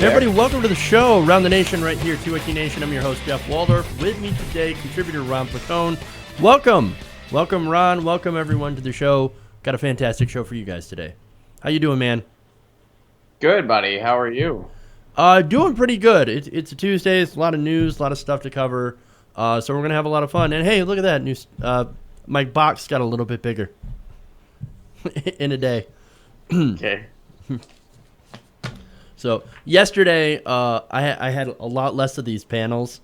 Hey everybody, welcome to the show, Around the Nation, right here, 218 Nation. I'm your host, Jeff Waldorf. With me today, contributor Ron Placone. Welcome. Welcome, Ron. Welcome, everyone, to the show. Got a fantastic show for you guys today. How you doing, man? Good, buddy. How are you? Doing pretty good. It's a Tuesday. It's a lot of news, a lot of stuff to cover. So we're going to have a lot of fun. And hey, look at that. News. My box got a little bit bigger in a day. Okay. So yesterday, I had a lot less of these panels.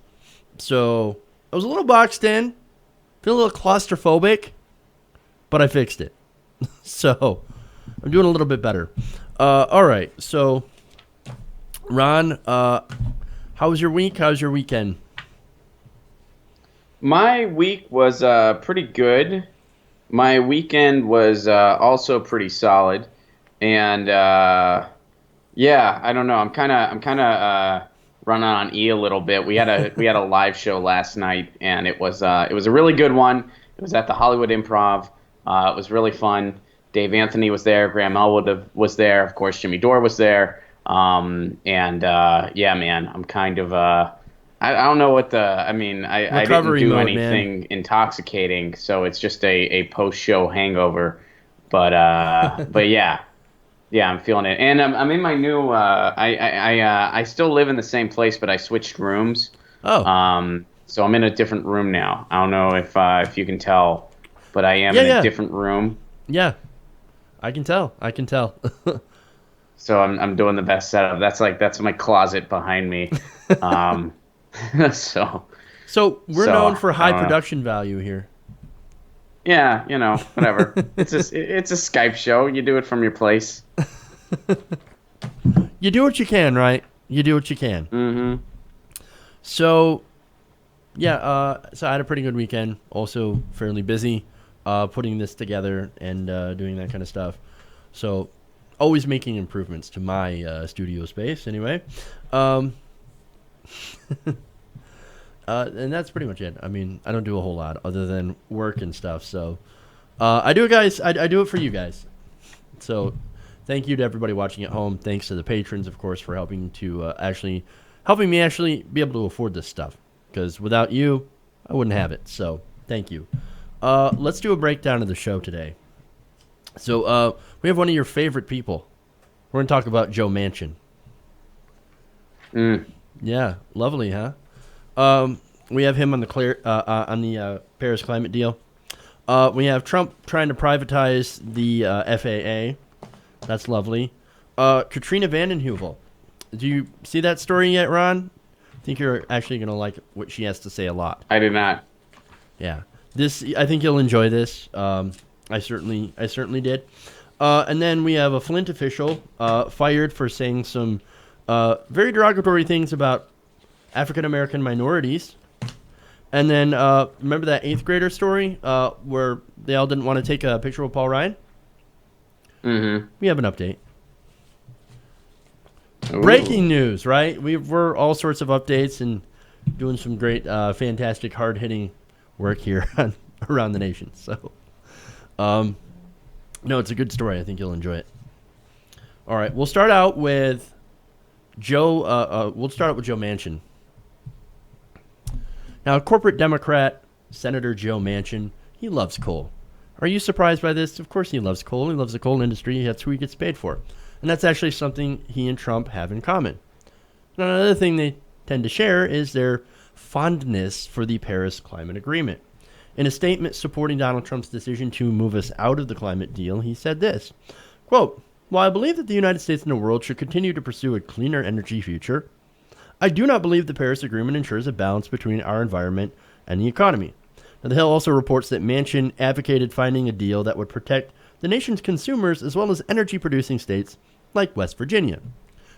So I was a little boxed in, feel a little claustrophobic, but I fixed it. So I'm doing a little bit better. All right. So, Ron, how was your week? How was your weekend? My week was pretty good. My weekend was also pretty solid, and yeah, I don't know. I'm kind of running on E a little bit. We had a live show last night, and it was a really good one. It was at the Hollywood Improv. It was really fun. Dave Anthony was there. Graham Elwood was there. Of course, Jimmy Dore was there. Yeah, man, I'm kind of I don't know what I didn't Recovery do mode, anything man. intoxicating, so it's just a post-show hangover. But but yeah, I'm feeling it. And I'm in my new I still live in the same place, but I switched rooms. Oh, So I'm in a different room now. I don't know if you can tell, but I am yeah, in a yeah, different room. yeah. I can tell. I can tell. So I'm doing the best setup. That's my closet behind me. Um, so So we're so known for I high don't know. production value here. Yeah, whatever. It's a Skype show. You do it from your place. You do what you can, right? You do what you can. Mm-hmm. So, yeah, so I had a pretty good weekend. Also fairly busy putting this together and doing that kind of stuff. So, always making improvements to my studio space anyway. Um, and that's pretty much it. I mean, I don't do a whole lot other than work and stuff. So, I do it, guys. I do it for you guys. So, thank you to everybody watching at home. Thanks to the patrons, of course, for helping me actually be able to afford this stuff. Because without you, I wouldn't have it. So, thank you. Let's do a breakdown of the show today. So, we have one of your favorite people. We're going to talk about Joe Manchin. Mm. Yeah, lovely, huh? We have him on the Paris climate deal. We have Trump trying to privatize the FAA. That's lovely. Katrina Vanden Heuvel. Do you see that story yet, Ron? I think you're actually going to like what she has to say a lot. I do not. Yeah. I think you'll enjoy this. I certainly did. And then we have a Flint official fired for saying some very derogatory things about African American minorities. And then remember that 8th grader story where they all didn't want to take a picture with Paul Ryan? Mm-hmm. We have an update. Ooh. Breaking news, right? We're all sorts of updates and doing some great, fantastic, hard-hitting work here around the nation. So, no, it's a good story. I think you'll enjoy it. All right, we'll start out with Joe. We'll start out with Joe Manchin. Now, corporate Democrat Senator Joe Manchin, he loves coal. Are you surprised by this? Of course he loves coal. He loves the coal industry. That's who he gets paid for. And that's actually something he and Trump have in common. Now, another thing they tend to share is their fondness for the Paris Climate Agreement. In a statement supporting Donald Trump's decision to move us out of the climate deal, he said this, quote, "While I believe that the United States and the world should continue to pursue a cleaner energy future, I do not believe the Paris Agreement ensures a balance between our environment and the economy." Now, the Hill also reports that Manchin advocated finding a deal that would protect the nation's consumers as well as energy-producing states like West Virginia.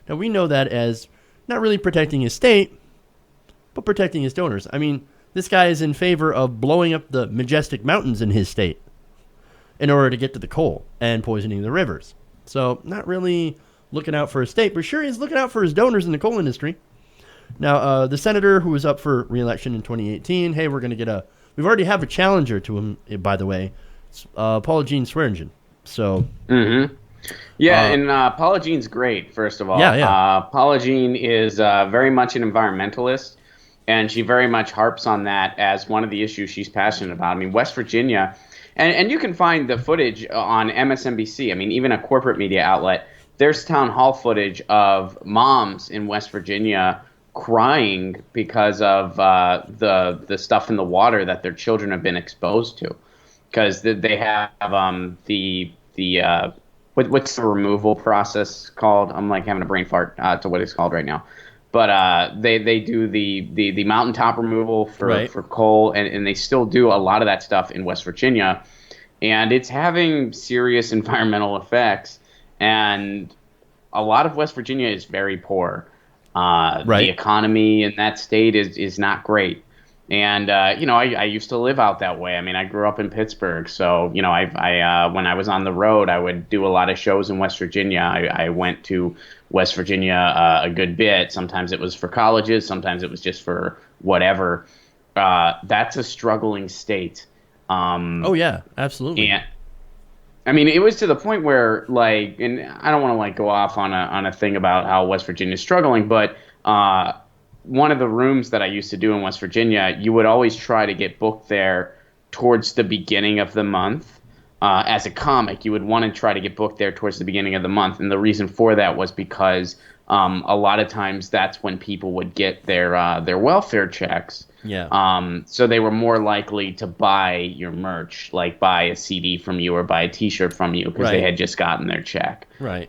Now, we know that as not really protecting his state, but protecting his donors. I mean, this guy is in favor of blowing up the majestic mountains in his state in order to get to the coal and poisoning the rivers. So, not really looking out for his state, but sure he's looking out for his donors in the coal industry. Now, the senator who was up for re-election in 2018, hey, we already have a challenger to him, by the way, Paula Jean Swearengin. So, Mm-hmm. Yeah, and Paula Jean's great, first of Yeah, all. yeah, Paula Jean is very much an environmentalist, and she very much harps on that as one of the issues she's passionate about. I mean, West Virginia, and you can find the footage on MSNBC. I mean, even a corporate media outlet, there's town hall footage of moms in West Virginia crying because of the stuff in the water that their children have been exposed to, because they have what's the removal process called? I'm like having a brain fart to what it's called right now. But they do the mountaintop removal right. for coal, and they still do a lot of that stuff in West Virginia, and it's having serious environmental effects. And a lot of West Virginia is very poor. The Right. economy in that state is not great. And I used to live out that way. I mean, I grew up in Pittsburgh, so when I was on the road, I would do a lot of shows in West Virginia. I went to West Virginia a good bit. Sometimes it was for colleges, sometimes it was just for whatever. That's a struggling state. Oh Um, yeah, absolutely. and I mean, it was to the point where, like, and I don't want to like go off on a thing about how West Virginia is struggling, but one of the rooms that I used to do in West Virginia, you would always try to get booked there towards the beginning of the month. As a comic, you would want to try to get booked there towards the beginning of the month, and the reason for that was because a lot of times that's when people would get their welfare checks. Yeah. So they were more likely to buy your merch, like buy a CD from you or buy a T-shirt from you because they Right. had just gotten their check. Right.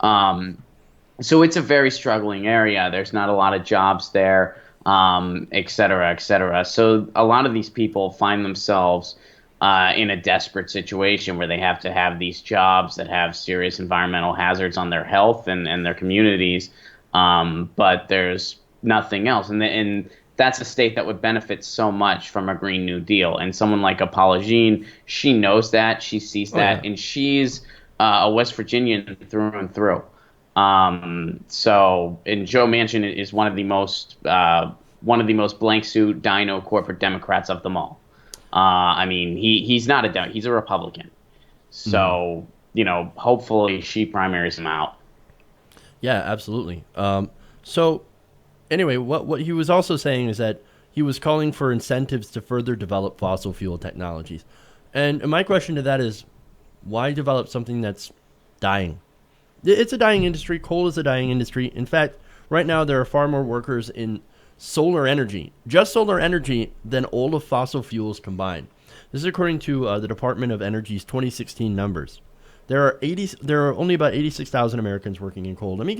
So it's a very struggling area. There's not a lot of jobs there, et cetera, et cetera. So a lot of these people find themselves in a desperate situation where they have to have these jobs that have serious environmental hazards on their health and their communities, but there's nothing else. And that's a state that would benefit so much from a Green New Deal. And someone like Apollo Jean, she knows that, she sees Oh yeah. that, and she's a West Virginian through and through. And Joe Manchin is one of the most blank suit dino corporate Democrats of them all. I mean, he's not a he's a Republican. Mhm. So, hopefully she primaries him out. Yeah, absolutely. So anyway, what he was also saying is that he was calling for incentives to further develop fossil fuel technologies. And my question to that is, why develop something that's dying? It's a dying industry. Coal is a dying industry. In fact, right now there are far more workers in solar energy, just solar energy, than all of fossil fuels combined. This is according to the Department of Energy's 2016 numbers. There are only about 86,000 Americans working in coal. Let me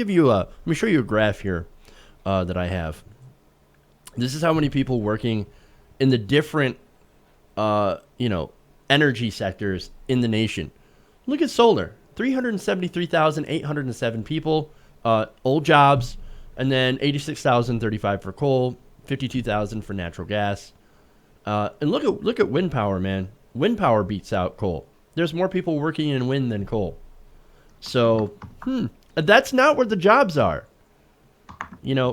show you a graph here that I have. This is how many people working in the different energy sectors in the nation. Look at solar. 373,807 people, old jobs, and then 86,035 for coal, 52,000 for natural gas. And look at wind power, man. Wind power beats out coal. There's more people working in wind than coal. So, that's not where the jobs are.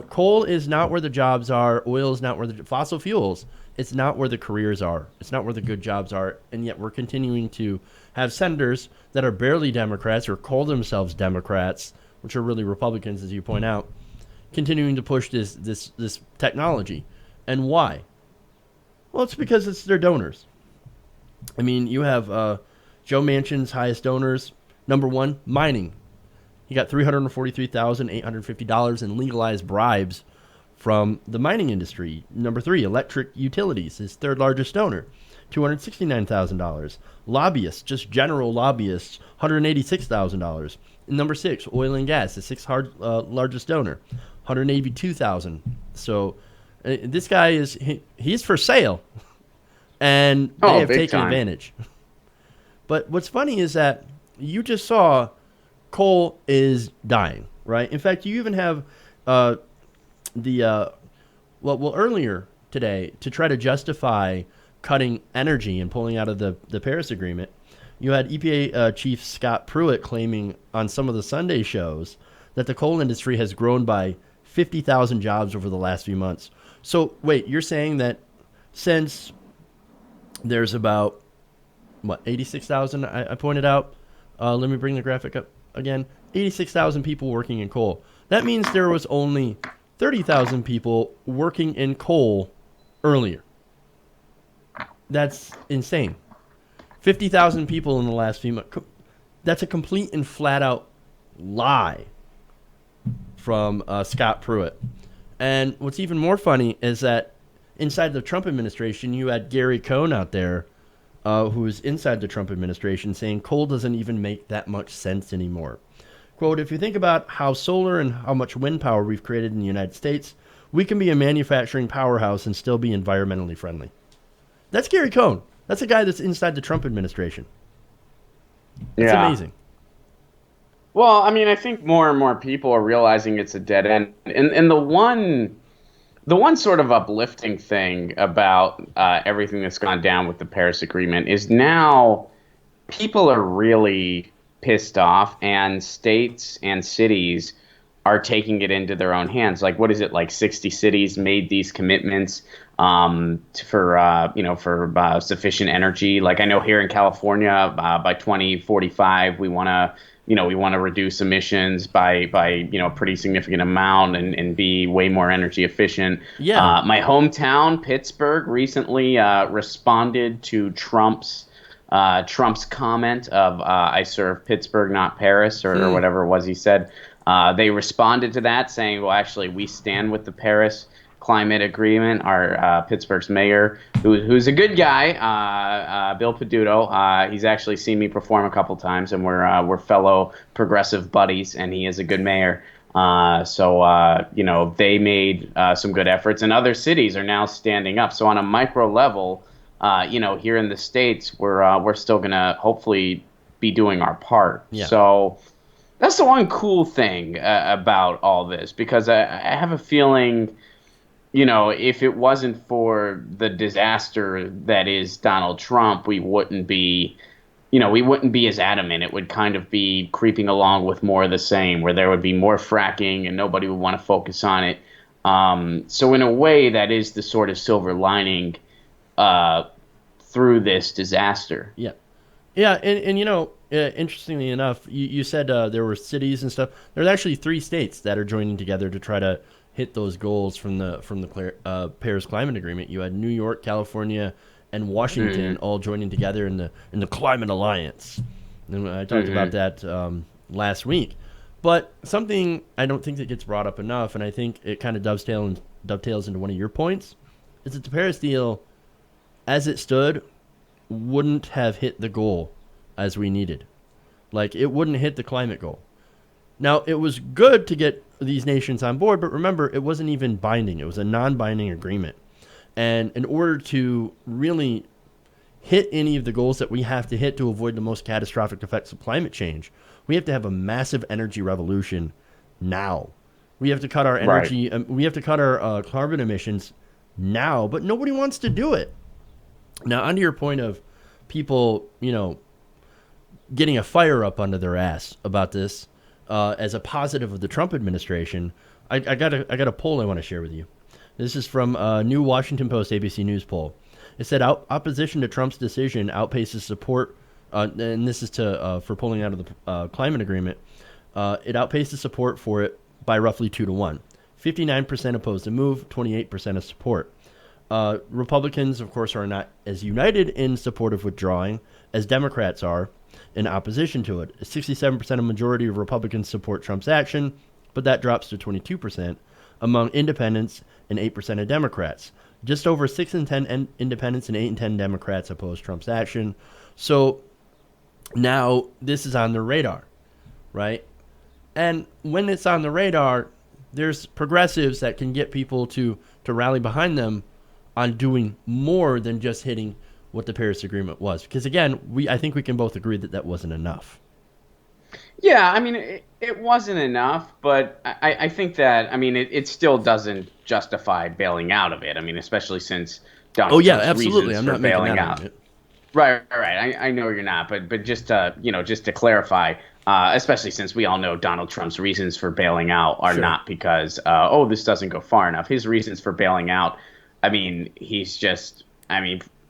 Coal is not where the jobs are. Oil is not where the fossil fuels. It's not where the careers are. It's not where the good jobs are. And yet we're continuing to have senators that are barely Democrats or call themselves Democrats, which are really Republicans, as you point out, continuing to push this technology. And why? Well, it's because it's their donors. I mean, you have Joe Manchin's highest donors. Number one, mining. He got $343,850 in legalized bribes from the mining industry. Number three, electric utilities, his third largest donor, $269,000. Lobbyists, just general lobbyists, $186,000. Number six, oil and gas, the sixth largest donor, $182,000. So this guy he's for sale, and they Oh, have big taken time. advantage. But what's funny is that you just saw coal is dying, right? In fact, you even have the earlier today, to try to justify cutting energy and pulling out of the Paris Agreement, you had EPA Chief Scott Pruitt claiming on some of the Sunday shows that the coal industry has grown by 50,000 jobs over the last few months. So wait, you're saying that since there's about 86,000 I pointed out. Let me bring the graphic up. Again, 86,000 people working in coal. That means there was only 30,000 people working in coal earlier. That's insane. 50,000 people in the last few months. That's a complete and flat out lie from Scott Pruitt. And what's even more funny is that inside the Trump administration, you had Gary Cohn out there, who is inside the Trump administration, saying coal doesn't even make that much sense anymore. Quote, if you think about how solar and how much wind power we've created in the United States, we can be a manufacturing powerhouse and still be environmentally friendly. That's Gary Cohn. That's a guy that's inside the Trump administration. It's Yeah. amazing. Well, I mean, I think more and more people are realizing it's a dead end. And the one sort of uplifting thing about everything that's gone down with the Paris Agreement is now people are really pissed off, and states and cities are taking it into their own hands. Like, what is it? Like 60 cities made these commitments for sufficient energy. Like I know here in California, by 2045, we want to reduce emissions by pretty significant amount and be way more energy efficient. Yeah. My hometown, Pittsburgh, recently responded to Trump's comment of "I serve Pittsburgh, not Paris," or whatever it was he said. They responded to that saying, "Well, actually, we stand with the Paris climate agreement." Our Pittsburgh's mayor, who's a good guy, Bill Peduto. He's actually seen me perform a couple times, and we're fellow progressive buddies, and he is a good mayor. So they made some good efforts, and other cities are now standing up. So on a micro level, here in the States, we're still gonna hopefully be doing our part. Yeah. So that's the one cool thing about all this, because I have a feeling, if it wasn't for the disaster that is Donald Trump, we wouldn't be as adamant. It would kind of be creeping along with more of the same, where there would be more fracking and nobody would want to focus on it. So in a way, that is the sort of silver lining through this disaster. Yeah. Yeah. And interestingly enough, you said there were cities and stuff. There's actually 3 states that are joining together to try to hit those goals from the Paris Climate Agreement. You had New York, California, and Washington all joining together in the Climate Alliance. And I talked about that last week. But something I don't think that gets brought up enough, and I think it kind of dovetails into one of your points, is that the Paris deal, as it stood, wouldn't have hit the goal as we needed. Like, it wouldn't hit the climate goal. Now, it was good to get these nations on board, but remember, it wasn't even binding. It was a non-binding agreement. And in order to really hit any of the goals that we have to hit to avoid the most catastrophic effects of climate change, we have to have a massive energy revolution now. We have to cut our energy, we have to cut our carbon emissions now, but nobody wants to do it. Now, onto your point of people, getting a fire up under their ass about this as a positive of the Trump administration, I got a poll I want to share with you. This is from a new Washington Post ABC News poll. It said opposition to Trump's decision outpaces support, and this is for pulling out of the climate agreement. It outpaces support for it by roughly 2-1. 59% oppose the move, 28% of support. Republicans, of course, are not as united in support of withdrawing as Democrats are in opposition to it. 67% of majority of Republicans support Trump's action, but that drops to 22% among independents and 8% of Democrats. Just over 6 in 10 independents and 8 in 10 Democrats oppose Trump's action. So now this is on the radar, right? And when it's on the radar, there's progressives that can get people to rally behind them on doing more than just hitting what the Paris Agreement was. Because again, I think we can both agree that wasn't enough. Yeah, I mean, it wasn't enough, but I think that, I mean, it still doesn't justify bailing out of it. I mean, especially since Donald Trump's absolutely. reasons I'm for not making bailing that out. argument. Right. I know you're not, but just to clarify, especially since we all know Donald Trump's reasons for bailing out are Sure. not because this doesn't go far enough. His reasons for bailing out, I mean,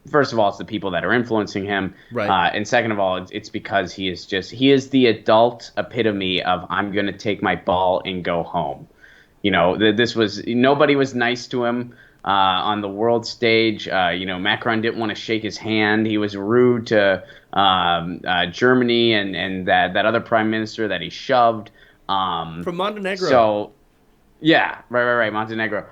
first of all, it's the people that are influencing him, Right. and second of all, it's because he is the adult epitome of I'm going to take my ball and go home. This was nobody was nice to him on the world stage. Macron didn't want to shake his hand. He was rude to Germany and that other prime minister that he shoved. From Montenegro. So yeah, right, Montenegro.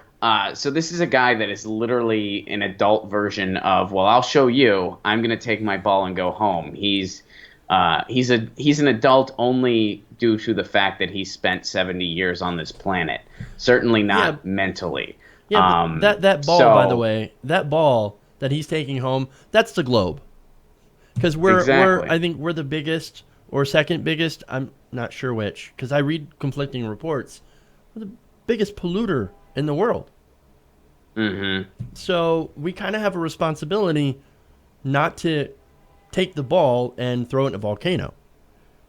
So this is a guy that is literally an adult version of, well, I'll show you. I'm gonna take my ball and go home. He's an adult only due to the fact that he spent 70 years on this planet. Certainly Yeah, not mentally. yeah, but that ball, by the So way, that ball that he's taking home, that's the globe. Because we're exactly. I think we're the biggest or second biggest. I'm not sure which because I read conflicting reports. We're the biggest polluter in the world. Hmm. So we kind of have a responsibility not to take the ball and throw it in a volcano.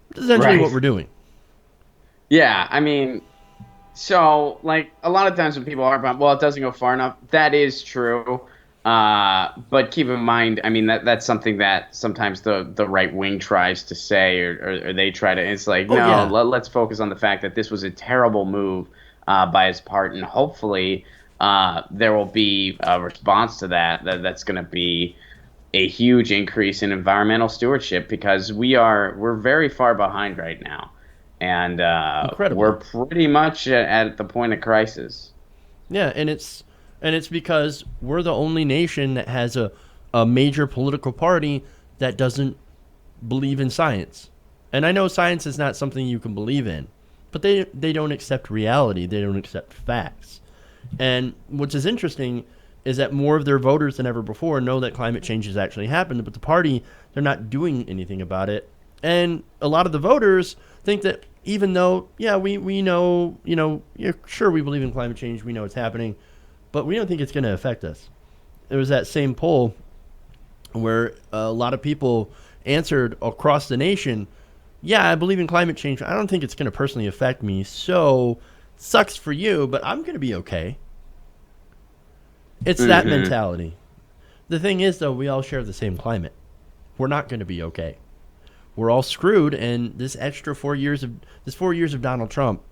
Which is essentially what Right. we're doing. Yeah. I mean, so, like, a lot of times when people are about, well, it doesn't go far enough, that is true. But keep in mind, I mean, that's something that sometimes the right wing tries to say, or they try to. It's like, Oh no, yeah, let's focus on the fact that this was a terrible move by his part, and hopefully there will be a response to that's going to be a huge increase in environmental stewardship because we're very far behind right now, and we're incredibly. pretty much at the point of crisis. Yeah, and it's because we're the only nation that has a major political party that doesn't believe in science. And I know science is not something you can believe in, but they don't accept reality. They don't accept facts. And what's is interesting is that more of their voters than ever before know that climate change has actually happened, but the party, they're not doing anything about it. And a lot of the voters think that even though, yeah, we know, yeah, sure, we believe in climate change, we know it's happening, but we don't think it's going to affect us. There was that same poll where a lot of people answered across the nation, yeah, I believe in climate change. I don't think it's going to personally affect me. So, sucks for you, but I'm going to be okay. It's that Hmm. mentality. The thing is, though, we all share the same climate. We're not going to be okay. We're all screwed, and this 4 years of Donald Trump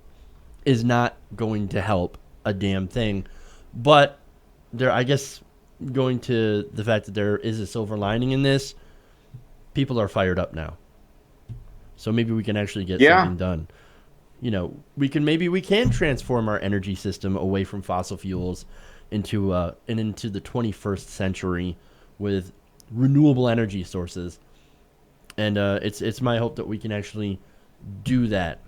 is not going to help a damn thing. But I guess, going to the fact that there is a silver lining in this, people are fired up now. So maybe we can actually get Yeah. something done. We can transform our energy system away from fossil fuels into the 21st century with renewable energy sources. And it's my hope that we can actually do that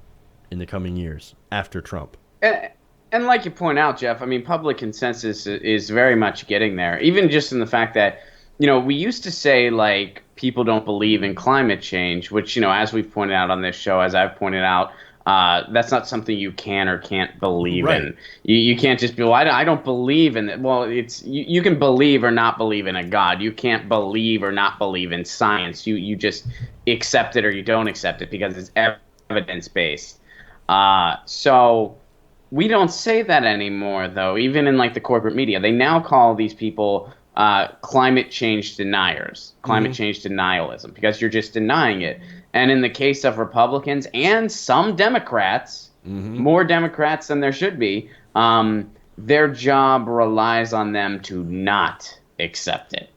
in the coming years after Trump. And, and like you point out, Jeff, I mean, public consensus is very much getting there. Even just in the fact that, we used to say like people don't believe in climate change, which, as we've pointed out on this show, as I've pointed out, that's not something you can or can't believe Right. in. You can't just be, well, I don't believe in it. Well, you can believe or not believe in a God. You can't believe or not believe in science. You just accept it or you don't accept it because it's evidence based. So we don't say that anymore, though. Even in like the corporate media, they now call these people climate change deniers, climate Mm-hmm. change denialism, because you're just denying it. And in the case of Republicans and some Democrats, Mm-hmm. more Democrats than there should be, their job relies on them to not accept it.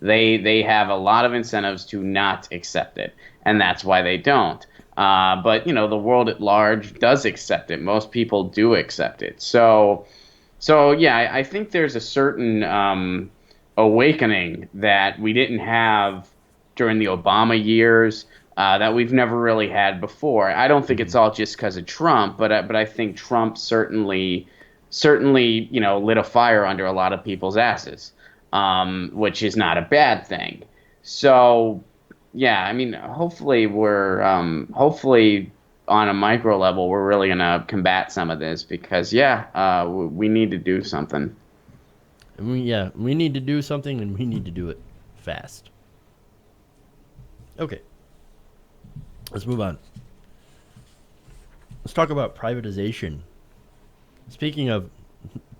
They have a lot of incentives to not accept it, and that's why they don't. But the world at large does accept it. Most people do accept it. So yeah, I think there's a certain awakening that we didn't have during the Obama years. That we've never really had before. I don't think Mm-hmm. it's all just because of Trump, but I think Trump certainly lit a fire under a lot of people's asses, which is not a bad thing. So yeah, I mean, hopefully on a micro level, we're really gonna combat some of this because yeah, we need to do something. We need to do something, and we need to do it fast. Okay, let's move on. Let's talk about privatization. Speaking of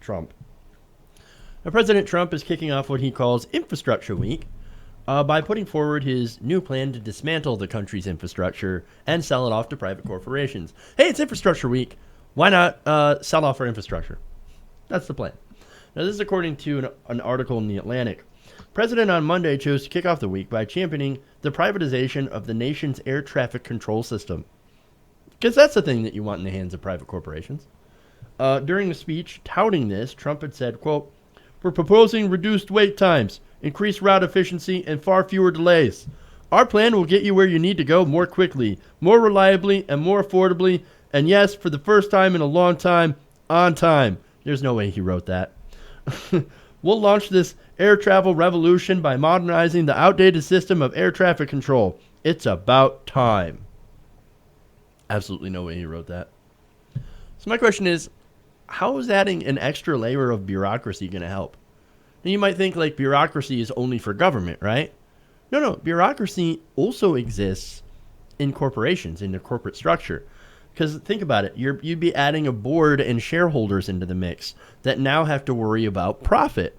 Trump, Now, President Trump is kicking off what he calls Infrastructure Week by putting forward his new plan to dismantle the country's infrastructure and sell it off to private corporations. Hey, it's Infrastructure Week. Why not sell off our infrastructure? That's the plan. Now, this is according to an article in The Atlantic. President on Monday chose to kick off the week by championing the privatization of the nation's air traffic control system. Because that's the thing that you want in the hands of private corporations. During the speech touting this, Trump had said, quote, "We're proposing reduced wait times, increased route efficiency, and far fewer delays. Our plan will get you where you need to go more quickly, more reliably, and more affordably, and yes, for the first time in a long time, on time." There's no way he wrote that. "We'll launch this air travel revolution by modernizing the outdated system of air traffic control. It's about time." Absolutely no way he wrote that. So my question is, how is adding an extra layer of bureaucracy going to help? Now you might think like bureaucracy is only for government, right? No. Bureaucracy also exists in corporations, in the corporate structure. Because think about it, you'd be adding a board and shareholders into the mix that now have to worry about profit.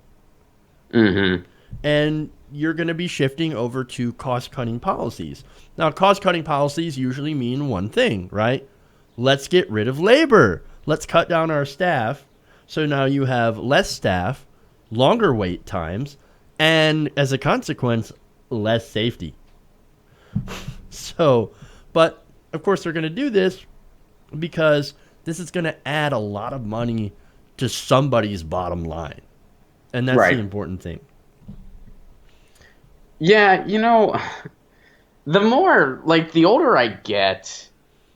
Mm-hmm. And you're going to be shifting over to cost-cutting policies. Now, cost-cutting policies usually mean one thing, right? Let's get rid of labor. Let's cut down our staff. So now you have less staff, longer wait times, and as a consequence, less safety. But of course they're going to do this because this is going to add a lot of money to somebody's bottom line. And that's Right. the important thing. Yeah, the more, like, the older I get,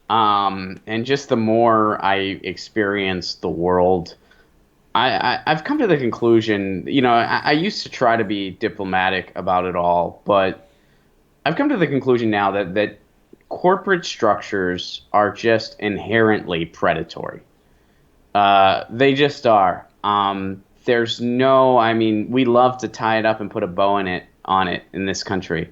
and just the more I experience the world, I've come to the conclusion, I used to try to be diplomatic about it all, but I've come to the conclusion now that corporate structures are just inherently predatory. They just are. There's no, I mean, we love to tie it up and put a bow on it in this country.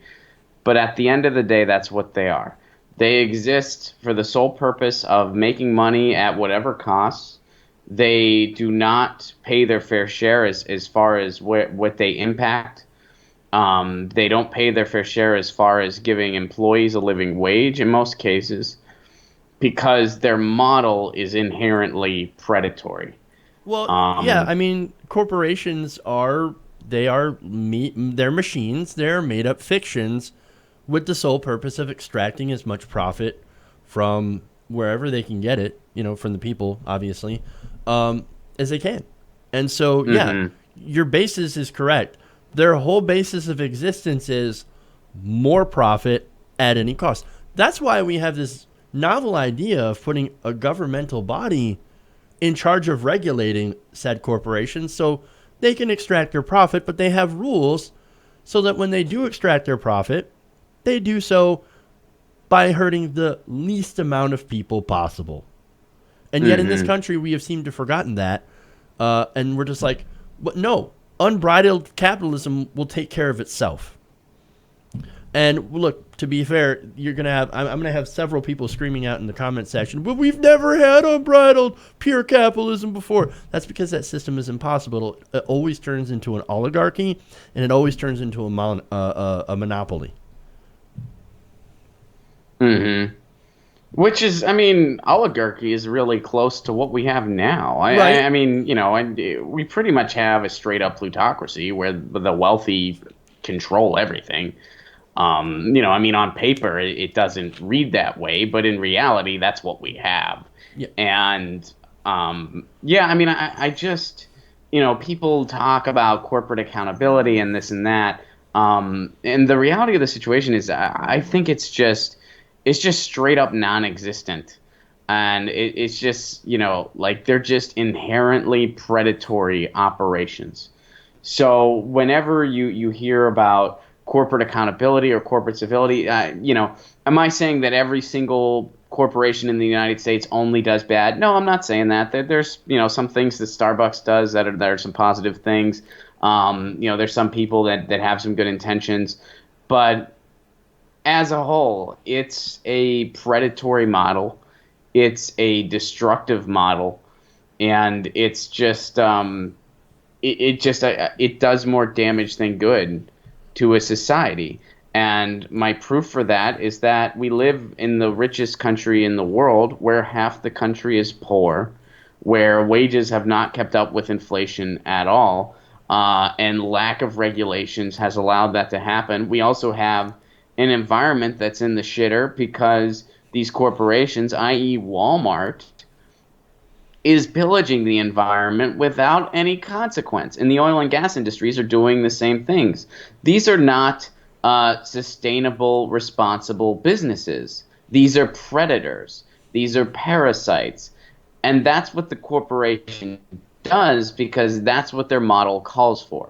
But at the end of the day, that's what they are. They exist for the sole purpose of making money at whatever costs. They do not pay their fair share as far as what they impact. They don't pay their fair share as far as giving employees a living wage in most cases because their model is inherently predatory. Well, yeah, Um, I mean, corporations they're machines, they're made up fictions with the sole purpose of extracting as much profit from wherever they can get it, from the people, obviously, as they can. And so, yeah, mhm. your basis is correct. Their whole basis of existence is more profit at any cost. That's why we have this novel idea of putting a governmental body in charge of regulating said corporations so they can extract their profit, but they have rules so that when they do extract their profit, they do so by hurting the least amount of people possible. And yet in this Mhm. country, we have seemed to have forgotten that. And we're just like, but no, unbridled capitalism will take care of itself. And look, to be fair, I'm going to have several people screaming out in the comment section, but we've never had unbridled pure capitalism before. That's because that system is impossible. It always turns into an oligarchy, and it always turns into a monopoly. Mhm. Which is, I mean, oligarchy is really close to what we have now. I, Right. I, I mean, and we pretty much have a straight up plutocracy where the wealthy control everything. I mean, on paper, it doesn't read that way, but in reality, that's what we have. Yeah. And yeah, I mean, I just, people talk about corporate accountability and this and that. And the reality of the situation is, I think it's just straight up non-existent. And it's just, like they're just inherently predatory operations. So whenever you hear about corporate accountability or corporate civility, am I saying that every single corporation in the United States only does bad? No, I'm not saying that. There's some things that Starbucks does that are some positive things. There's some people that have some good intentions, but as a whole, it's a predatory model. It's a destructive model, and it's just it just it does more damage than good to a society. And my proof for that is that we live in the richest country in the world, where half the country is poor, where wages have not kept up with inflation at all, and lack of regulations has allowed that to happen. We also have an environment that's in the shitter because these corporations, i.e., Walmart, is pillaging the environment without any consequence. And the oil and gas industries are doing the same things. These are not sustainable, responsible businesses. These are predators. These are parasites. And that's what the corporation does, because that's what their model calls for.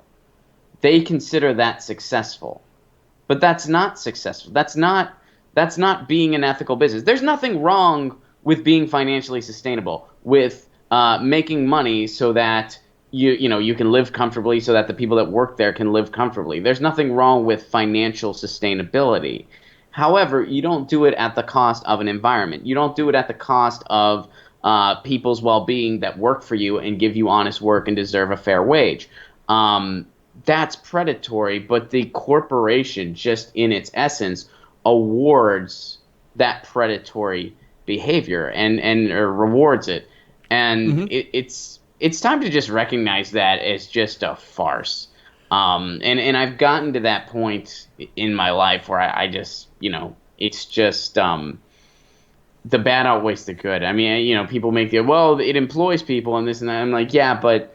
They consider that successful. But that's not successful. That's not being an ethical business. There's nothing wrong with being financially sustainable, with making money so that you can live comfortably, so that the people that work there can live comfortably. There's nothing wrong with financial sustainability. However, you don't do it at the cost of an environment. You don't do it at the cost of people's well-being that work for you and give you honest work and deserve a fair wage. That's predatory, but the corporation, just in its essence, awards that predatory behavior and or rewards it. And Mm-hmm. it's time to just recognize that as just a farce. And I've gotten to that point in my life where I just, it's just the bad outweighs the good. I mean, people make well, it employs people and this and that. I'm like, yeah, but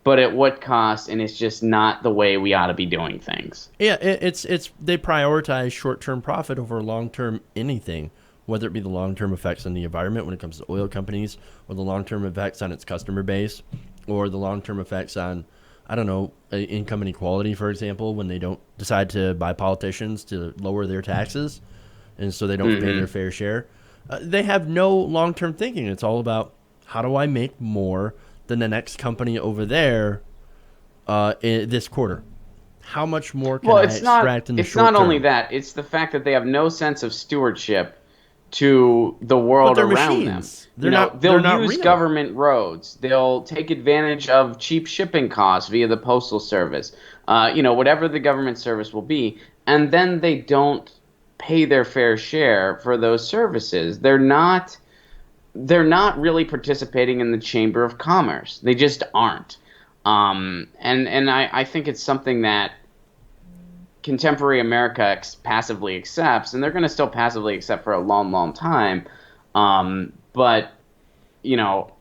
at what cost? And it's just not the way we ought to be doing things. Yeah, it's they prioritize short-term profit over long-term anything, whether it be the long-term effects on the environment when it comes to oil companies, or the long-term effects on its customer base, or the long-term effects on, I don't know, income inequality, for example, when they don't decide to buy politicians to lower their taxes, and so they don't pay their fair share. They have no long-term thinking. It's all about, how do I make more than the next company over there this quarter? How much more can Well, I extract in the it's short not only term? that, it's the fact that they have no sense of stewardship to the But world they're around them. machines. They're They'll not use real. government roads. They'll take advantage of cheap shipping costs via the postal service. Whatever the government service will be, and then they don't pay their fair share for those services. They're not really participating in the Chamber of Commerce. They just aren't. And I think it's something that contemporary America passively accepts, and they're going to still passively accept for a long, long time. But you know,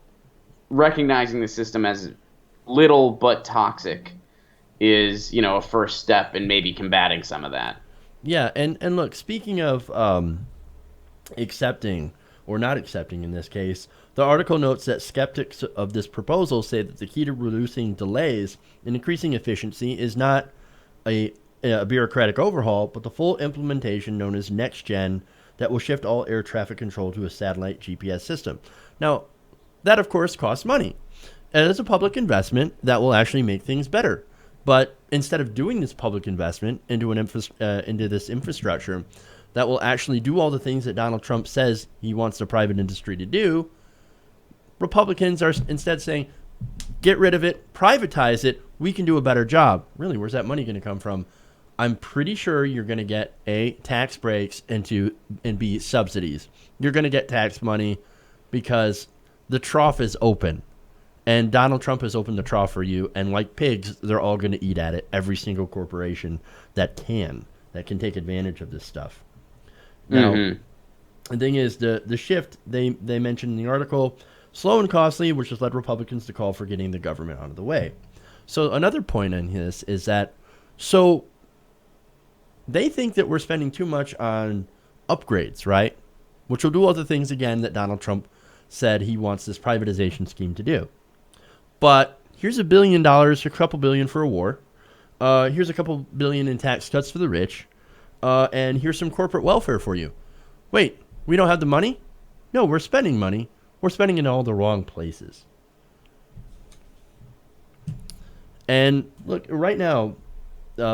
recognizing the system as little but toxic is, a first step in maybe combating some of that. Yeah, and look, speaking of accepting or not accepting in this case, the article notes that skeptics of this proposal say that the key to reducing delays and increasing efficiency is not a, a bureaucratic overhaul, but the full implementation known as Next Gen that will shift all air traffic control to a satellite GPS system. Now, that of course costs money. And it is a public investment that will actually make things better. But instead of doing this public investment into into this infrastructure that will actually do all the things that Donald Trump says he wants the private industry to do, Republicans are instead saying, get rid of it, privatize it, we can do a better job. Really, where's that money going to come from? I'm pretty sure you're going to get tax breaks and B, subsidies. You're going to get tax money because the trough is open. And Donald Trump has opened the trough for you, and like pigs, they're all going to eat at it. Every single corporation that can take advantage of this stuff. Now, the thing is, the shift they mentioned in the article, slow and costly, which has led Republicans to call for getting the government out of the way. So another point on this is that, so they think that we're spending too much on upgrades, right? Which will do all the things again that Donald Trump said he wants this privatization scheme to do. But here's $1 billion, a couple billion for a war. Here's a couple billion in tax cuts for the rich. And here's some corporate welfare for you. Wait, we don't have the money? No, we're spending money. We're spending in all the wrong places. And look, right now,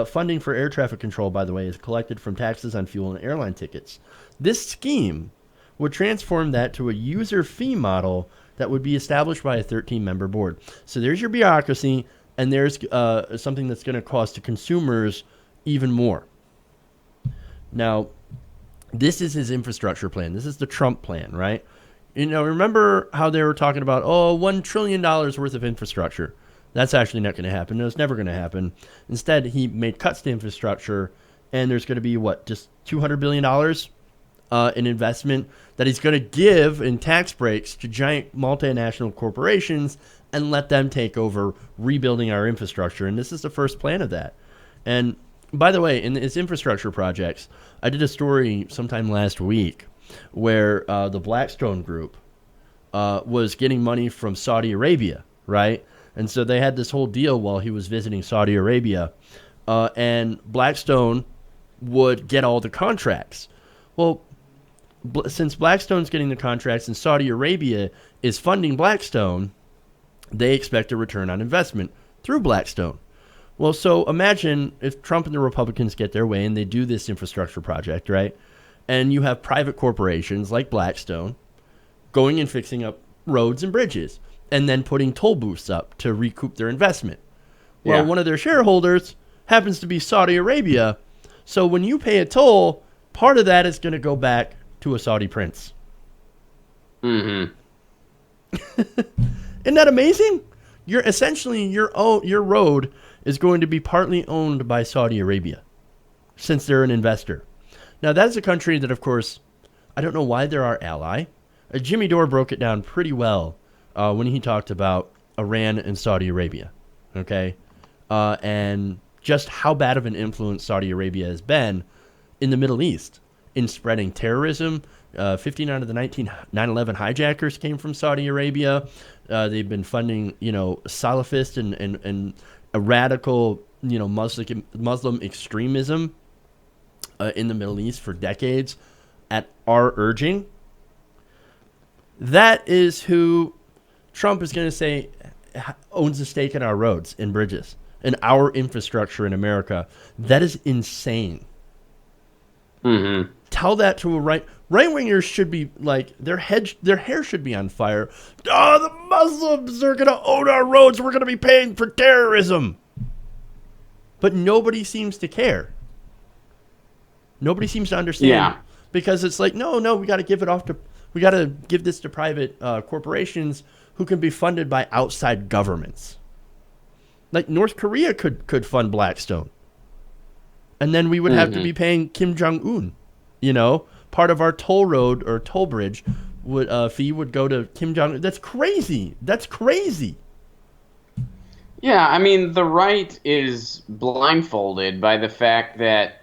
funding for air traffic control, by the way, is collected from taxes on fuel and airline tickets. This scheme would transform that to a user fee model that would be established by a 13-member board. So there's your bureaucracy. and there's something that's going to cost the consumers even more. Now, this is his infrastructure plan. This is the Trump plan, right? Remember how they were talking about, $1 trillion worth of infrastructure. That's actually not going to happen. No, it's never going to happen. Instead, he made cuts to infrastructure, and there's going to be, just $200 billion in investment that he's going to give in tax breaks to giant multinational corporations and let them take over rebuilding our infrastructure. And this is the first plan of that. And by the way, in his infrastructure projects, I did a story sometime last week where the Blackstone Group was getting money from Saudi Arabia, right? And so they had this whole deal while he was visiting Saudi Arabia, and Blackstone would get all the contracts. Well, since Blackstone's getting the contracts and Saudi Arabia is funding Blackstone, they expect a return on investment through Blackstone. Well, so imagine if Trump and the Republicans get their way and they do this infrastructure project, right? And you have private corporations like Blackstone going and fixing up roads and bridges and then putting toll booths up to recoup their investment. Well, one of their shareholders happens to be Saudi Arabia. So when you pay a toll, part of that is going to go back to a Saudi prince. Mm-hmm. Isn't that amazing? You're essentially your road is going to be partly owned by Saudi Arabia, since they're an investor. Now, that's a country that, of course, I don't know why they're our ally. Jimmy Dore broke it down pretty well when he talked about Iran and Saudi Arabia, okay? And just how bad of an influence Saudi Arabia has been in the Middle East in spreading terrorism. 15 out of the 19 9/11 hijackers came from Saudi Arabia. They've been funding, Salafist and a radical, Muslim extremism in the Middle East for decades at our urging. That is who Trump is going to say owns a stake in our roads and bridges and our infrastructure in America. That is insane. Mm-hmm. Tell that to a right-wingers should be like, their hair should be on fire. Oh, the Muslims are going to own our roads. We're going to be paying for terrorism. But nobody seems to care. Nobody seems to understand. Yeah. Because it's like, no, we got to give this to private corporations who can be funded by outside governments. Like North Korea could fund Blackstone. And then we would have to be paying Kim Jong-un. Part of our toll road or toll bridge fee would go to Kim Jong-un. That's crazy. Yeah, I mean, the right is blindfolded by the fact that,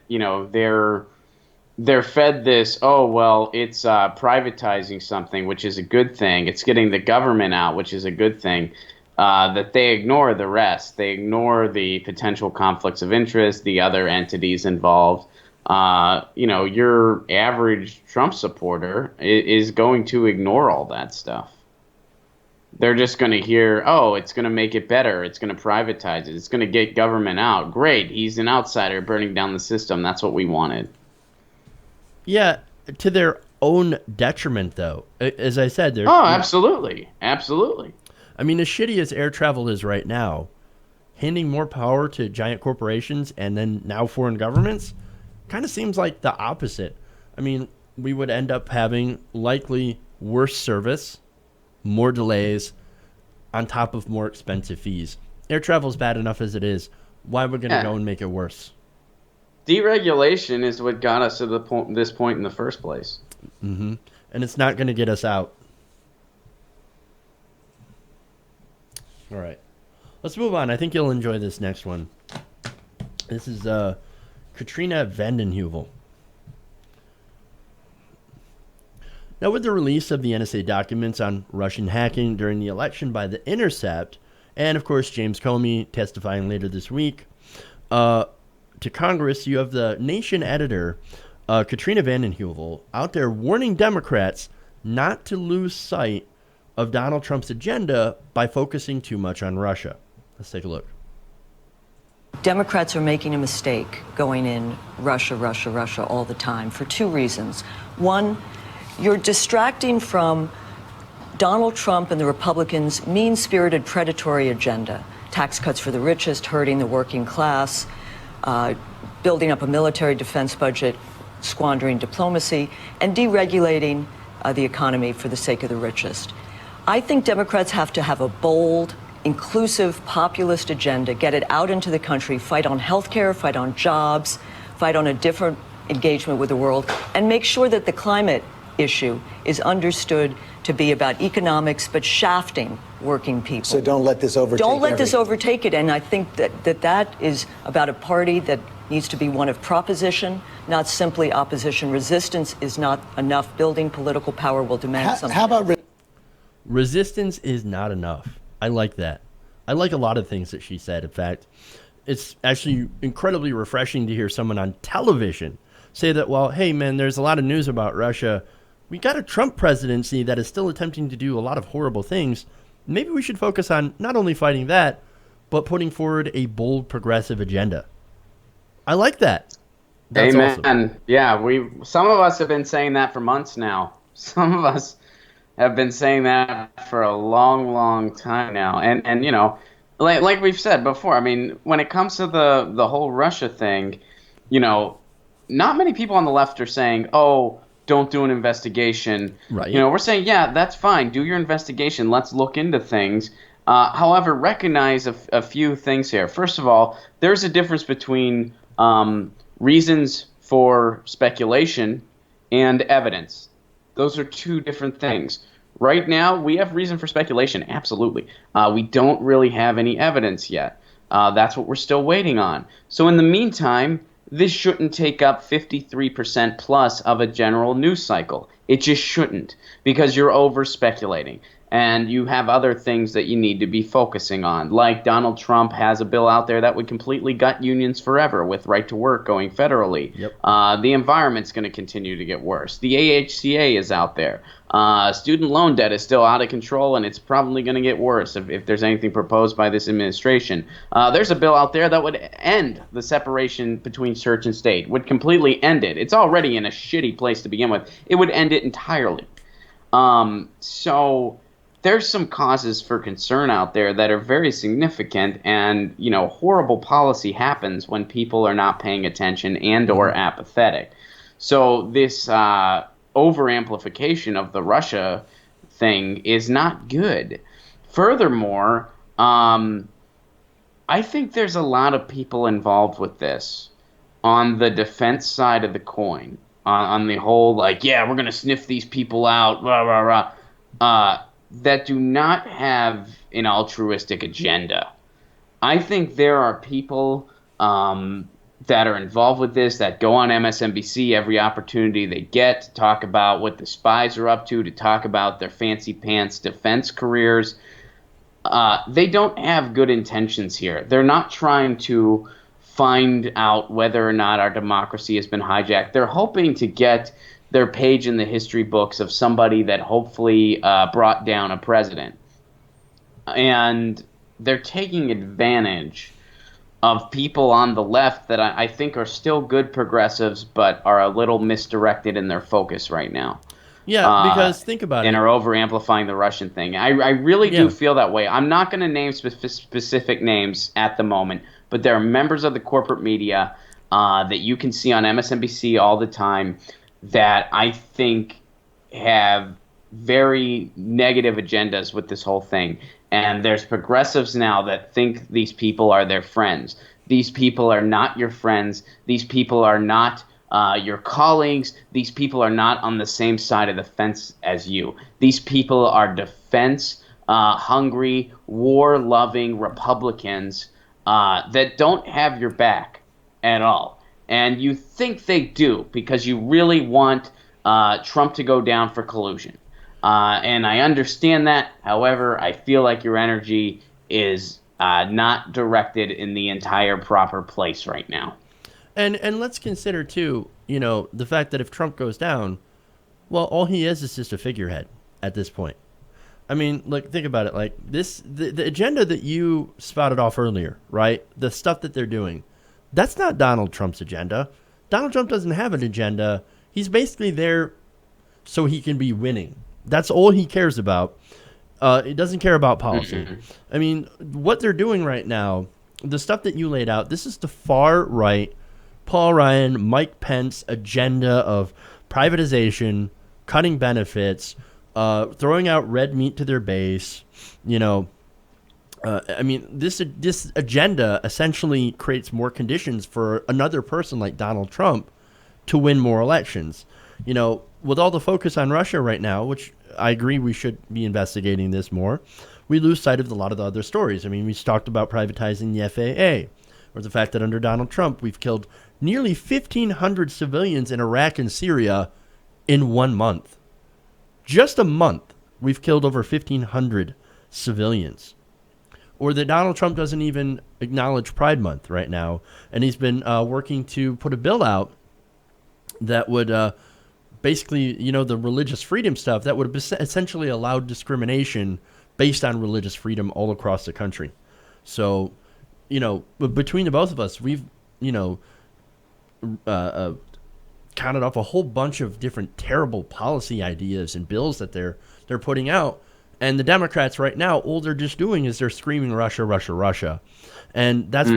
they're fed this, it's privatizing something, which is a good thing. It's getting the government out, which is a good thing. That they ignore the rest. They ignore the potential conflicts of interest, the other entities involved. Your average Trump supporter is going to ignore all that stuff. They're just going to hear, it's going to make it better. It's going to privatize it. It's going to get government out. Great. He's an outsider burning down the system. That's what we wanted. Yeah, to their own detriment, though. As I said, they're... Oh, absolutely. Absolutely. I mean, as shitty as air travel is right now, handing more power to giant corporations and then now foreign governments kind of seems like the opposite. I mean, we would end up having likely worse service, more delays, on top of more expensive fees. Air travel is bad enough as it is. Why are we going to go and make it worse? Deregulation is what got us to this point in the first place. Mm-hmm. And it's not going to get us out. All right. Let's move on. I think you'll enjoy this next one. This is Katrina vanden Heuvel. Now, with the release of the NSA documents on Russian hacking during the election by The Intercept, and of course James Comey testifying later this week to Congress, you have the Nation editor, Katrina vanden Heuvel, out there warning Democrats not to lose sight of Donald Trump's agenda by focusing too much on Russia. Let's take a look. Democrats are making a mistake going in Russia, Russia, Russia all the time for two reasons. One, you're distracting from Donald Trump and the Republicans' mean-spirited predatory agenda. tax cuts for the richest, hurting the working class, building up a military defense budget, squandering diplomacy, and deregulating the economy for the sake of the richest. I think Democrats have to have a bold, inclusive, populist agenda, get it out into the country, fight on healthcare, fight on jobs, fight on a different engagement with the world, and make sure that the climate issue is understood to be about economics, but shafting working people. So don't let this overtake Don't let this overtake it. And I think that is about a party that needs to be one of proposition, not simply opposition. Resistance is not enough. Building political power will demand something. How about Resistance is not enough. I like that. I like a lot of things that she said. In fact, it's actually incredibly refreshing to hear someone on television say that, well, hey, man, there's a lot of news about Russia. We got a Trump presidency that is still attempting to do a lot of horrible things. Maybe we should focus on not only fighting that, but putting forward a bold progressive agenda. I like that. That's Amen. awesome. Yeah, some of us have been saying that for months now. Some of us have been saying that for a long, long time now. And you know, like we've said before, I mean, when it comes to the whole Russia thing, you know, not many people on the left are saying, oh, don't do an investigation. Right. You know, we're saying, yeah, that's fine. Do your investigation. Let's look into things. However, recognize a few things here. First of all, there's a difference between reasons for speculation and evidence. Those are two different things. Right now, we have reason for speculation, absolutely. We don't really have any evidence yet. That's what we're still waiting on. So in the meantime, this shouldn't take up 53% plus of a general news cycle. It just shouldn't, because you're over-speculating. And you have other things that you need to be focusing on, like Donald Trump has a bill out there that would completely gut unions forever with right to work going federally. Yep. The environment's going to continue to get worse. The AHCA is out there. Student loan debt is still out of control, and it's probably going to get worse if there's anything proposed by this administration. There's a bill out there that would end the separation between church and state, would completely end it. It's already in a shitty place to begin with. It would end it entirely. So there's some causes for concern out there that are very significant, and, you know, horrible policy happens when people are not paying attention and or apathetic. So this over-amplification of the Russia thing is not good. Furthermore, I think there's a lot of people involved with this on the defense side of the coin, on the whole, like, yeah, we're going to sniff these people out, rah, rah, rah, that do not have an altruistic agenda. I think there are people that are involved with this that go on MSNBC every opportunity they get to talk about what the spies are up to talk about their fancy pants defense careers. They don't have good intentions here. They're not trying to find out whether or not our democracy has been hijacked. They're hoping to get their page in the history books of somebody that hopefully brought down a president. And they're taking advantage of people on the left that I think are still good progressives, but are a little misdirected in their focus right now. Yeah, because think about and it. are over-amplifying the Russian thing. I really do feel that way. I'm not going to name specific names at the moment, but there are members of the corporate media that you can see on MSNBC all the time that I think have very negative agendas with this whole thing. And there's progressives now that think these people are their friends. These people are not your friends. These people are not your colleagues. These people are not on the same side of the fence as you. These people are defense-hungry, war-loving Republicans that don't have your back at all. And you think they do because you really want Trump to go down for collusion. And I understand that. However, I feel like your energy is not directed in the entire proper place right now. And let's consider, too, you know, the fact that if Trump goes down, well, all he is just a figurehead at this point. I mean, like, think about it. Like, the agenda that you spouted off earlier, right? The stuff that they're doing, that's not Donald Trump's agenda. Donald Trump doesn't have an agenda. He's basically there so he can be winning. That's all he cares about. It doesn't care about policy. I mean, what they're doing right now, the stuff that you laid out, this is the far right, Paul Ryan, Mike Pence agenda of privatization, cutting benefits, throwing out red meat to their base. I mean, this agenda essentially creates more conditions for another person like Donald Trump to win more elections. With all the focus on Russia right now, which I agree we should be investigating this more, we lose sight of a lot of the other stories. I mean, we talked about privatizing the FAA, or the fact that under Donald Trump, we've killed nearly 1,500 civilians in Iraq and Syria in 1 month. Just a month, we've killed over 1,500 civilians. Or that Donald Trump doesn't even acknowledge Pride Month right now, and he's been working to put a bill out that would basically, the religious freedom stuff, that would have essentially allowed discrimination based on religious freedom all across the country. So, between the both of us, we've, counted off a whole bunch of different terrible policy ideas and bills that they're putting out. And the Democrats right now, all they're just doing is they're screaming Russia, Russia, Russia. And that's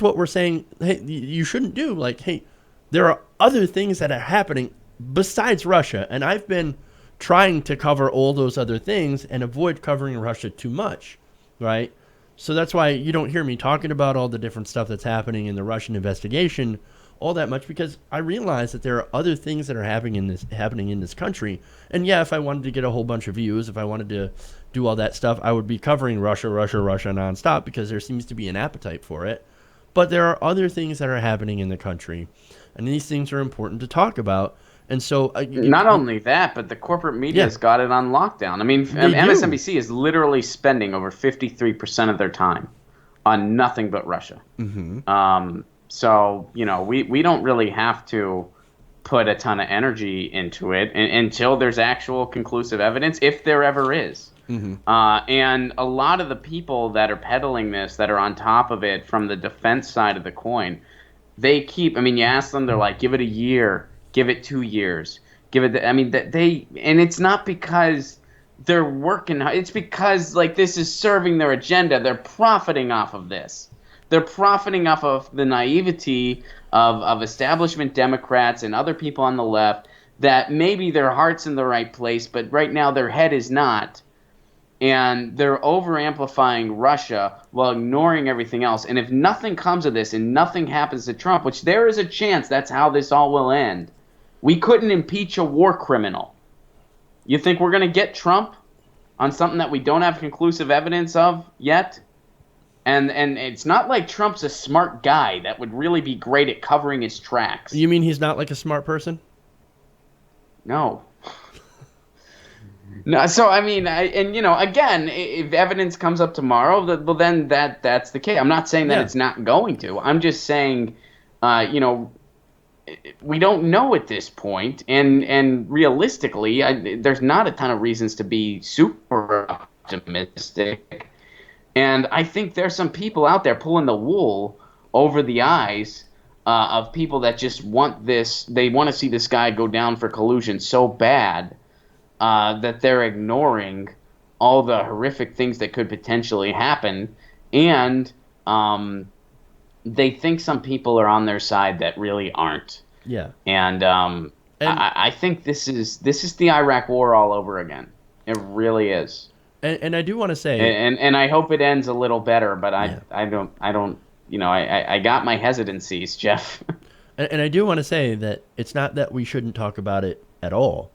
what we're saying, hey, you shouldn't do. Like, hey, there are other things that are happening besides Russia. And I've been trying to cover all those other things and avoid covering Russia too much, right? So that's why you don't hear me talking about all the different stuff that's happening in the Russian investigation all that much, because I realize that there are other things that are happening in this country. And yeah, if I wanted to get a whole bunch of views, if I wanted to do all that stuff, I would be covering Russia, Russia, Russia nonstop, because there seems to be an appetite for it. But there are other things that are happening in the country, and these things are important to talk about. And so not only that, but the corporate media's got it on lockdown. I mean, MSNBC is literally spending over 53% of their time on nothing but Russia. So, we don't really have to put a ton of energy into it until there's actual conclusive evidence, if there ever is. And a lot of the people that are peddling this, that are on top of it from the defense side of the coin, you ask them, they're like, give it a year, give it 2 years, give it, and it's not because they're working, it's because, this is serving their agenda. They're profiting off of this. They're profiting off of the naivety of establishment Democrats and other people on the left, that maybe their heart's in the right place, but right now their head is not. And they're over-amplifying Russia while ignoring everything else. And if nothing comes of this and nothing happens to Trump, which there is a chance that's how this all will end, we couldn't impeach a war criminal. You think we're going to get Trump on something that we don't have conclusive evidence of yet? And it's not like Trump's a smart guy that would really be great at covering his tracks. You mean he's not like a smart person? No. No. So, again, if evidence comes up tomorrow, then that's the case. I'm not saying that it's not going to. I'm just saying, we don't know at this point. And realistically, there's not a ton of reasons to be super optimistic. And I think there's some people out there pulling the wool over the eyes of people that just want this. They want to see this guy go down for collusion so bad that they're ignoring all the horrific things that could potentially happen. And they think some people are on their side that really aren't. Yeah. And I think this is the Iraq War all over again. It really is. And I do want to say, and I hope it ends a little better, but I don't, I got my hesitancies, Jeff. And I do want to say that it's not that we shouldn't talk about it at all.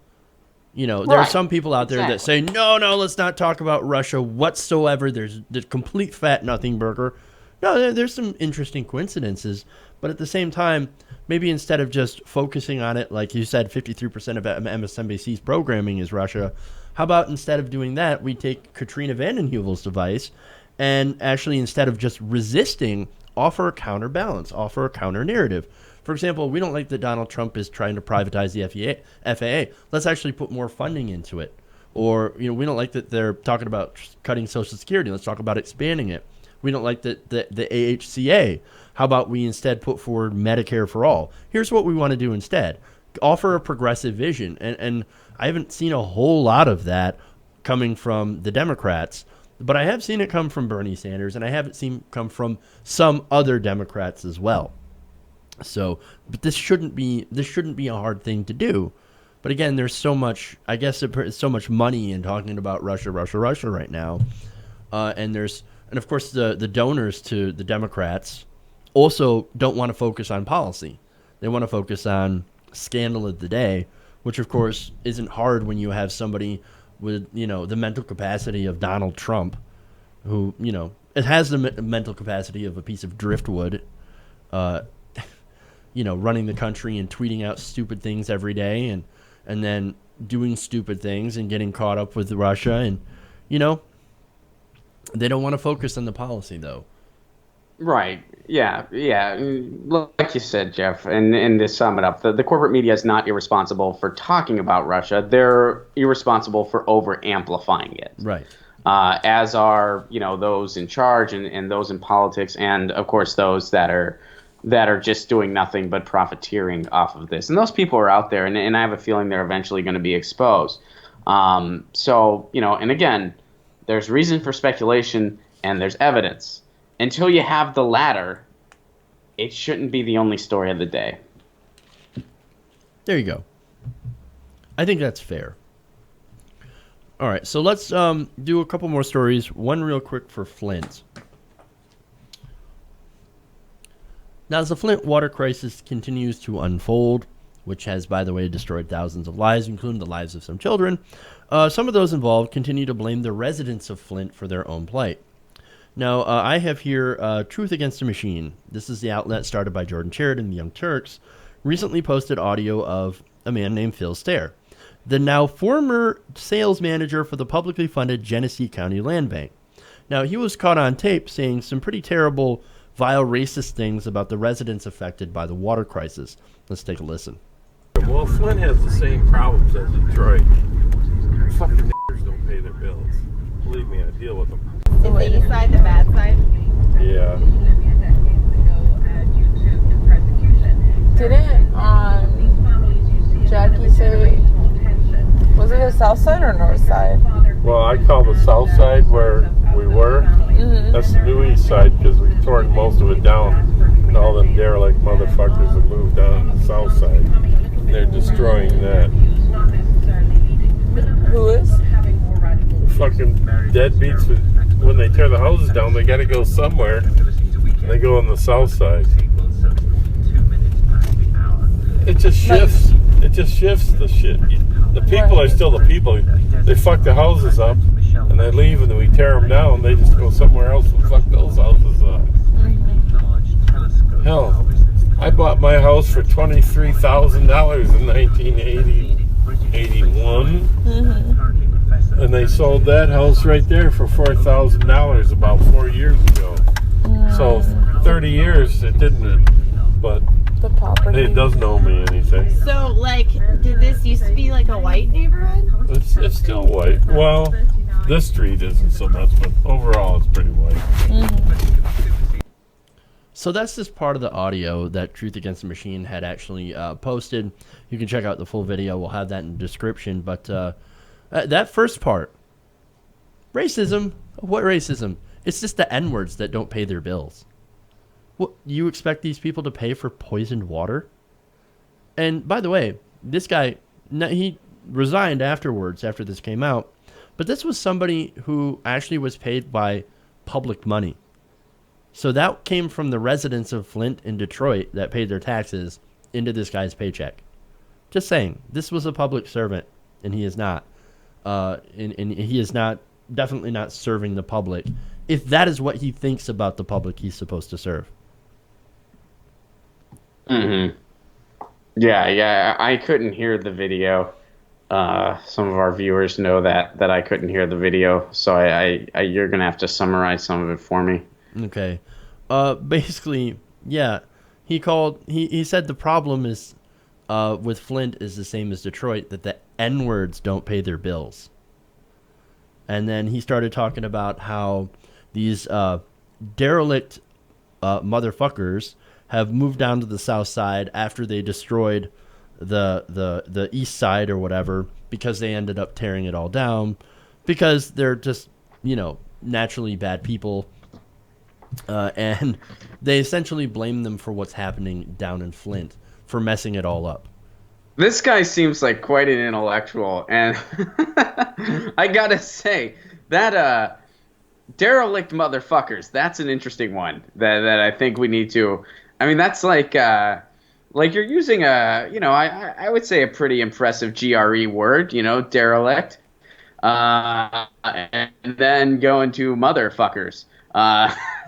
There are some people out there that say, no, let's not talk about Russia whatsoever. There's the complete fat nothing burger. No, there's some interesting coincidences, but at the same time, maybe instead of just focusing on it, like you said, 53% of MSNBC's programming is Russia. How about instead of doing that, we take Katrina vanden Heuvel's device and actually, instead of just resisting, offer a counterbalance, offer a counter narrative. For example, we don't like that Donald Trump is trying to privatize the FAA. Let's actually put more funding into it. Or, we don't like that they're talking about cutting Social Security. Let's talk about expanding it. We don't like the AHCA. How about we instead put forward Medicare for all? Here's what we want to do instead. Offer a progressive vision. And I haven't seen a whole lot of that coming from the Democrats, but I have seen it come from Bernie Sanders, and I have seen it come from some other Democrats as well. So, but this shouldn't be a hard thing to do. But again, there's so much, I guess, so much money in talking about Russia right now, and of course the donors to the Democrats also don't want to focus on policy. They want to focus on scandal of the day, which of course isn't hard when you have somebody with, the mental capacity of Donald Trump, who, it has the mental capacity of a piece of driftwood, running the country and tweeting out stupid things every day and then doing stupid things and getting caught up with Russia. And, they don't want to focus on the policy, though. Right. Yeah. Like you said, Jeff, and to sum it up, the corporate media is not irresponsible for talking about Russia. They're irresponsible for over-amplifying it. Right. As are, those in charge and those in politics, and, of course, those that are just doing nothing but profiteering off of this. And those people are out there, and I have a feeling they're eventually going to be exposed. So, and again, there's reason for speculation and there's evidence. Until you have the latter, it shouldn't be the only story of the day. There you go. I think that's fair. All right, so let's do a couple more stories. One real quick for Flint. Now, as the Flint water crisis continues to unfold, which has, by the way, destroyed thousands of lives, including the lives of some children, some of those involved continue to blame the residents of Flint for their own plight. Now, I have here Truth Against the Machine. This is the outlet started by Jordan Chariton and the Young Turks. Recently posted audio of a man named Phil Stair, the now former sales manager for the publicly funded Genesee County Land Bank. Now, he was caught on tape saying some pretty terrible, vile, racist things about the residents affected by the water crisis. Let's take a listen. Well, Flint has the same problems as Detroit. Fucking niggers don't pay their bills. Believe me, I deal with them. Is the east side the bad side? Yeah. Didn't Jackie say, was it the south side or north side? Well, I call the south side where we were. Mm-hmm. That's the new east side because we torn most of it down. And all them derelict motherfuckers have moved down to the south side. They're destroying that. Who is? The fucking deadbeats, when they tear the houses down, they gotta go somewhere. And they go on the south side. It just shifts. It just shifts the shit. The people are still the people. They fuck the houses up, and they leave, and then we tear them down. They just go somewhere else and fuck those houses up. Hell, I bought my house for $23,000 in 1981, and they sold that house right there for $4,000 about 4 years ago. So 30 years it didn't, but The property. it doesn't owe me anything. So, like, did this used to be like a white neighborhood? It's still white. Well, this street isn't so much, but overall it's pretty white. So that's just part of the audio that Truth Against the Machine had actually posted. You can check out the full video. We'll have that in the description. But that first part, racism. What racism? It's just the N-words that don't pay their bills. What, you expect these people to pay for poisoned water? And by the way, this guy, he resigned afterwards after this came out. But this was somebody who actually was paid by public money. So that came from the residents of Flint and Detroit that paid their taxes into this guy's paycheck. Just saying, this was a public servant, and he is not. And he is not, definitely not serving the public. If that is what he thinks about the public he's supposed to serve. Mm-hmm. Yeah, I couldn't hear the video. Some of our viewers know that I couldn't hear the video, so I you're gonna have to summarize some of it for me. Okay. Basically, yeah, he said the problem is with Flint is the same as Detroit, that the N-words don't pay their bills. And then he started talking about how these derelict motherfuckers have moved down to the south side after they destroyed the east side or whatever, because they ended up tearing it all down. because they're just, naturally bad people. And they essentially blame them for what's happening down in Flint for messing it all up. This guy seems like quite an intellectual, and I gotta say that derelict motherfuckers. That's an interesting one that I think we need to. I mean, that's like you're using I would say a pretty impressive GRE word, derelict, and then going to motherfuckers.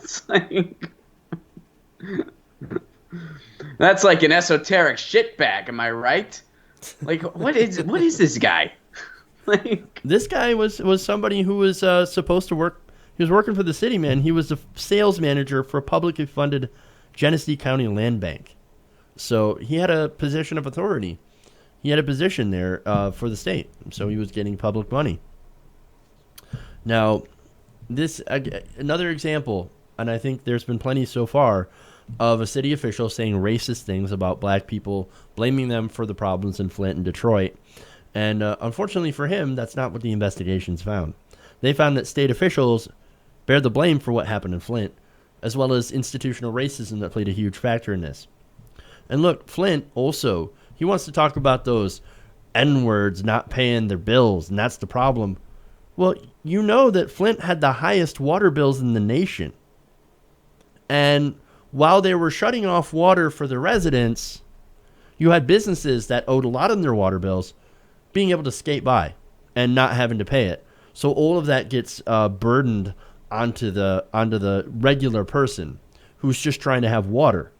It's like that's like an esoteric shitbag. Am I right? Like, what is this guy? Like, this guy was somebody who was supposed to work. He was working for the city, man. He was the sales manager for a publicly funded Genesee County land bank. So he had a position of authority. He had a position there for the state. So he was getting public money. Now, this another example, and I think there's been plenty so far, of a city official saying racist things about black people, blaming them for the problems in Flint and Detroit. And unfortunately for him, that's not what the investigations found. They found that state officials bear the blame for what happened in Flint, as well as institutional racism that played a huge factor in this. And look, Flint also, he wants to talk about those N-words not paying their bills, and that's the problem. Well, you know that Flint had the highest water bills in the nation. And while they were shutting off water for the residents, you had businesses that owed a lot of their water bills being able to skate by and not having to pay it. So all of that gets burdened onto the regular person who's just trying to have water.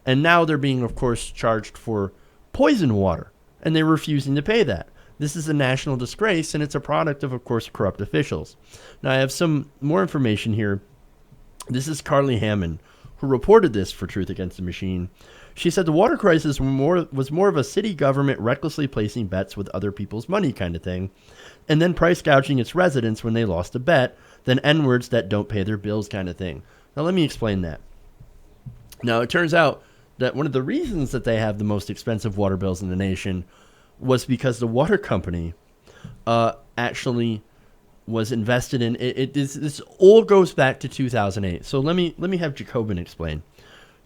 And now they're being, of course, charged for poison water, and they're refusing to pay that. This is a national disgrace, and it's a product of course, corrupt officials. Now, I have some more information here. This is Carly Hammond, who reported this for Truth Against the Machine. She said the water crisis was more of a city government recklessly placing bets with other people's money kind of thing, and then price gouging its residents when they lost a bet, than N-words that don't pay their bills kind of thing. Now, let me explain that. Now, it turns out that one of the reasons that they have the most expensive water bills in the nation was because the water company actually was invested in it. This all goes back to 2008. So let me have Jacobin explain.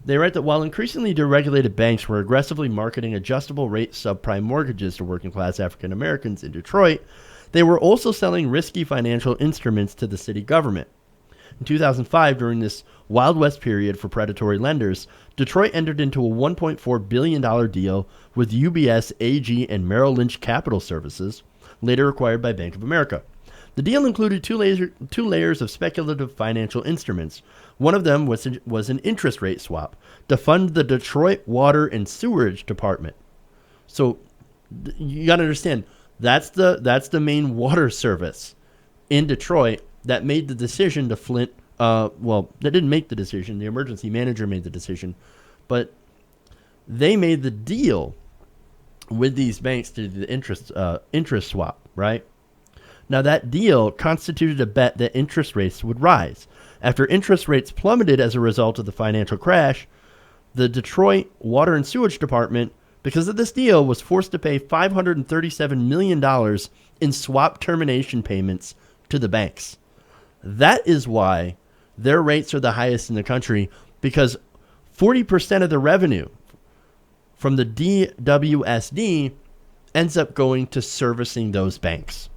They write that while increasingly deregulated banks were aggressively marketing adjustable rate subprime mortgages to working class African Americans in Detroit, they were also selling risky financial instruments to the city government. In 2005, during this Wild West period for predatory lenders, Detroit entered into a $1.4 billion deal with UBS, AG, and Merrill Lynch Capital Services, later acquired by Bank of America. The deal included two layers of speculative financial instruments. One of them was an interest rate swap to fund the Detroit Water and Sewerage Department. So you got to understand, that's the main water service in Detroit that made the decision to Flint. Well, they didn't make the decision. The emergency manager made the decision, but they made the deal with these banks to do the interest swap, right? Now, that deal constituted a bet that interest rates would rise. After interest rates plummeted as a result of the financial crash, the Detroit Water and Sewage Department, because of this deal, was forced to pay $537 million in swap termination payments to the banks. That is why their rates are the highest in the country, because 40% of the revenue from the DWSD ends up going to servicing those banks.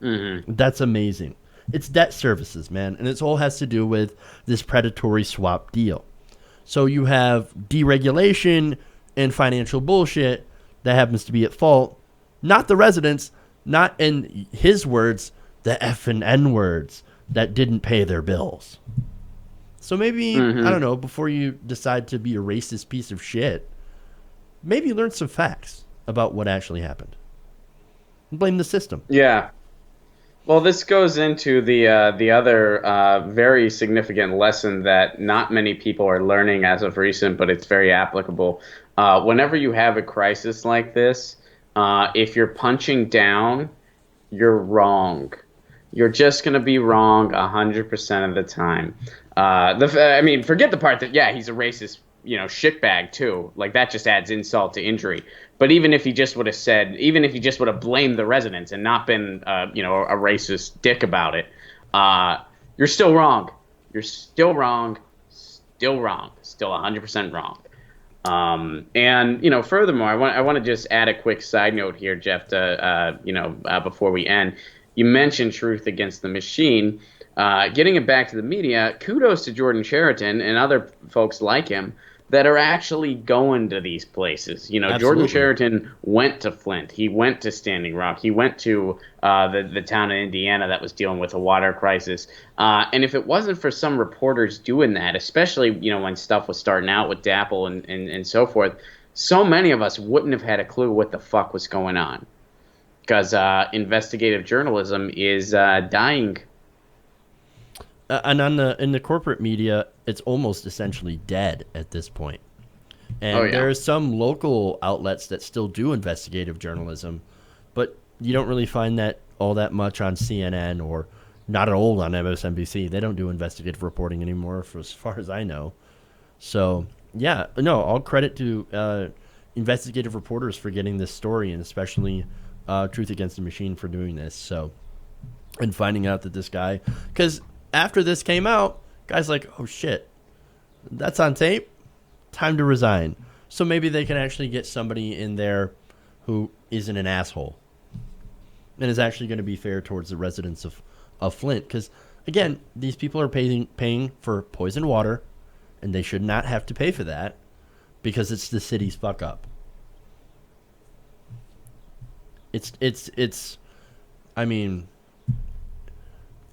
Mm-hmm. That's amazing. It's debt services, man. And it all has to do with this predatory swap deal. So you have deregulation and financial bullshit that happens to be at fault. Not the residents, not, in his words, the F and N words that didn't pay their bills. So maybe, I don't know, before you decide to be a racist piece of shit, maybe learn some facts about what actually happened. Blame the system. Yeah. Well, this goes into the other very significant lesson that not many people are learning as of recent, but it's very applicable. Whenever you have a crisis like this, if you're punching down, you're wrong. You're just going to be wrong 100% of the time. I mean, forget the part that, yeah, he's a racist shitbag too. Like that just adds insult to injury. But even if he just would have blamed the residents and not been, a racist dick about it, you're still wrong. You're still wrong. Still wrong. Still 100% wrong. And furthermore, I want to just add a quick side note here, Jeff, to before we end. You mentioned Truth Against the Machine. Getting it back to the media, kudos to Jordan Sheraton and other folks like him that are actually going to these places. Jordan Sheraton went to Flint. He went to Standing Rock. He went to the town in Indiana that was dealing with a water crisis. And if it wasn't for some reporters doing that, especially when stuff was starting out with Dapple and so forth, so many of us wouldn't have had a clue what the fuck was going on. Because investigative journalism is dying. And in the corporate media, it's almost essentially dead at this point. And there are some local outlets that still do investigative journalism, but you don't really find that all that much on CNN or not at all on MSNBC. They don't do investigative reporting anymore, as far as I know. So, yeah, no, all credit to investigative reporters for getting this story, and especially Truth Against the Machine for doing this. So, and finding out that this guy, because after this came out, guys like, oh shit, that's on tape, time to resign. So maybe they can actually get somebody in there who isn't an asshole and is actually going to be fair towards the residents of Flint. Because, again, these people are paying for poisoned water, and they should not have to pay for that because it's the city's fuck up. I mean,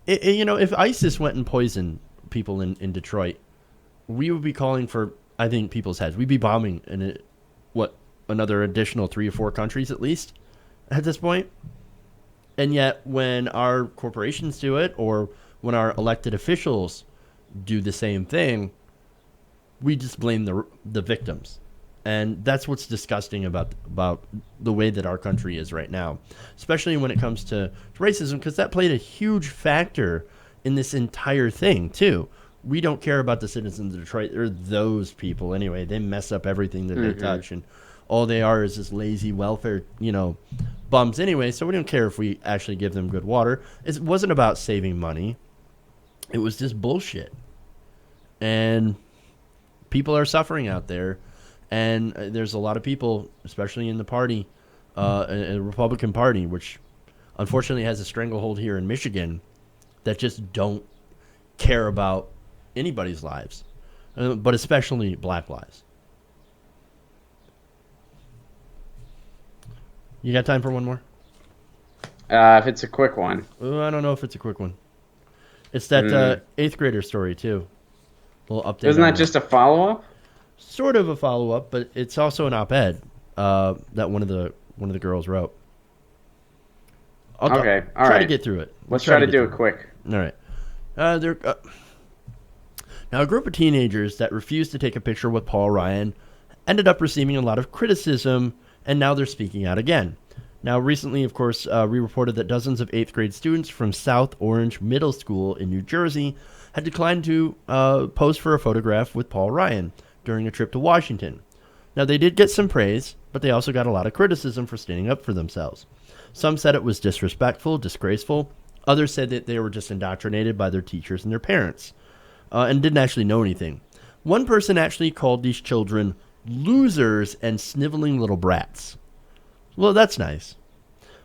if ISIS went and poisoned people in Detroit, we would be calling for, I think, people's heads. We'd be bombing another additional 3 or 4 countries at least at this point. And yet when our corporations do it, or when our elected officials do the same thing, we just blame the victims. And that's what's disgusting about the way that our country is right now, especially when it comes to racism, because that played a huge factor in this entire thing, too. We don't care about the citizens of Detroit. They're those people anyway. They mess up everything that they touch, and all they are is just lazy welfare, bums anyway, so we don't care if we actually give them good water. It wasn't about saving money. It was just bullshit. And people are suffering out there. And there's a lot of people, especially in the party, a Republican Party, which unfortunately has a stranglehold here in Michigan, that just don't care about anybody's lives, but especially black lives. You got time for one more? If it's a quick one. I don't know if it's a quick one. It's that 8th grader story, too. A little update. Isn't that just a follow-up? Sort of a follow-up, but it's also an op-ed that one of the girls wrote. Okay, all try right. to get through it. Let's try to do it quick. All right. Now, a group of teenagers that refused to take a picture with Paul Ryan ended up receiving a lot of criticism, and now they're speaking out again. Now, recently, of course, we reported that dozens of 8th grade students from South Orange Middle School in New Jersey had declined to pose for a photograph with Paul Ryan during a trip to Washington. Now, they did get some praise, but they also got a lot of criticism for standing up for themselves. Some said it was disrespectful, disgraceful. Others said that they were just indoctrinated by their teachers and their parents and didn't actually know anything. One person actually called these children losers and sniveling little brats. Well, that's nice.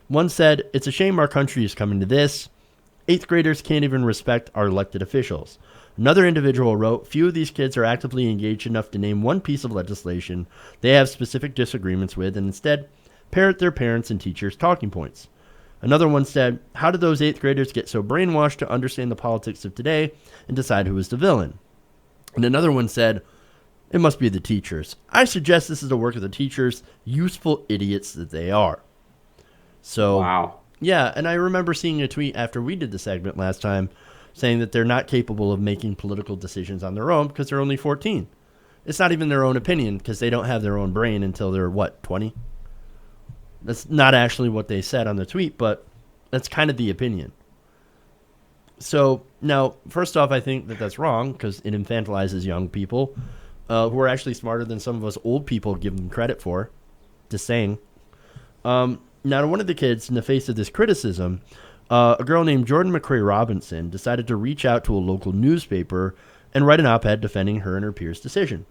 One said, "It's a shame our country is coming to this. 8th graders can't even respect our elected officials." Another individual wrote, "Few of these kids are actively engaged enough to name one piece of legislation they have specific disagreements with, and instead parrot their parents' and teachers' talking points." Another one said, "How did those 8th graders get so brainwashed to understand the politics of today and decide who is the villain?" And another one said, "It must be the teachers. I suggest this is the work of the teachers, useful idiots that they are." So, wow. Yeah, and I remember seeing a tweet after we did the segment last time saying that they're not capable of making political decisions on their own because they're only 14. It's not even their own opinion because they don't have their own brain until they're, 20? That's not actually what they said on the tweet, but that's kind of the opinion. So, now, first off, I think that that's wrong because it infantilizes young people. who are actually smarter than some of us old people give them credit for. Just saying. Now, to one of the kids, in the face of this criticism, a girl named Jordan McCrae Robinson decided to reach out to a local newspaper and write an op-ed defending her and her peers' decision.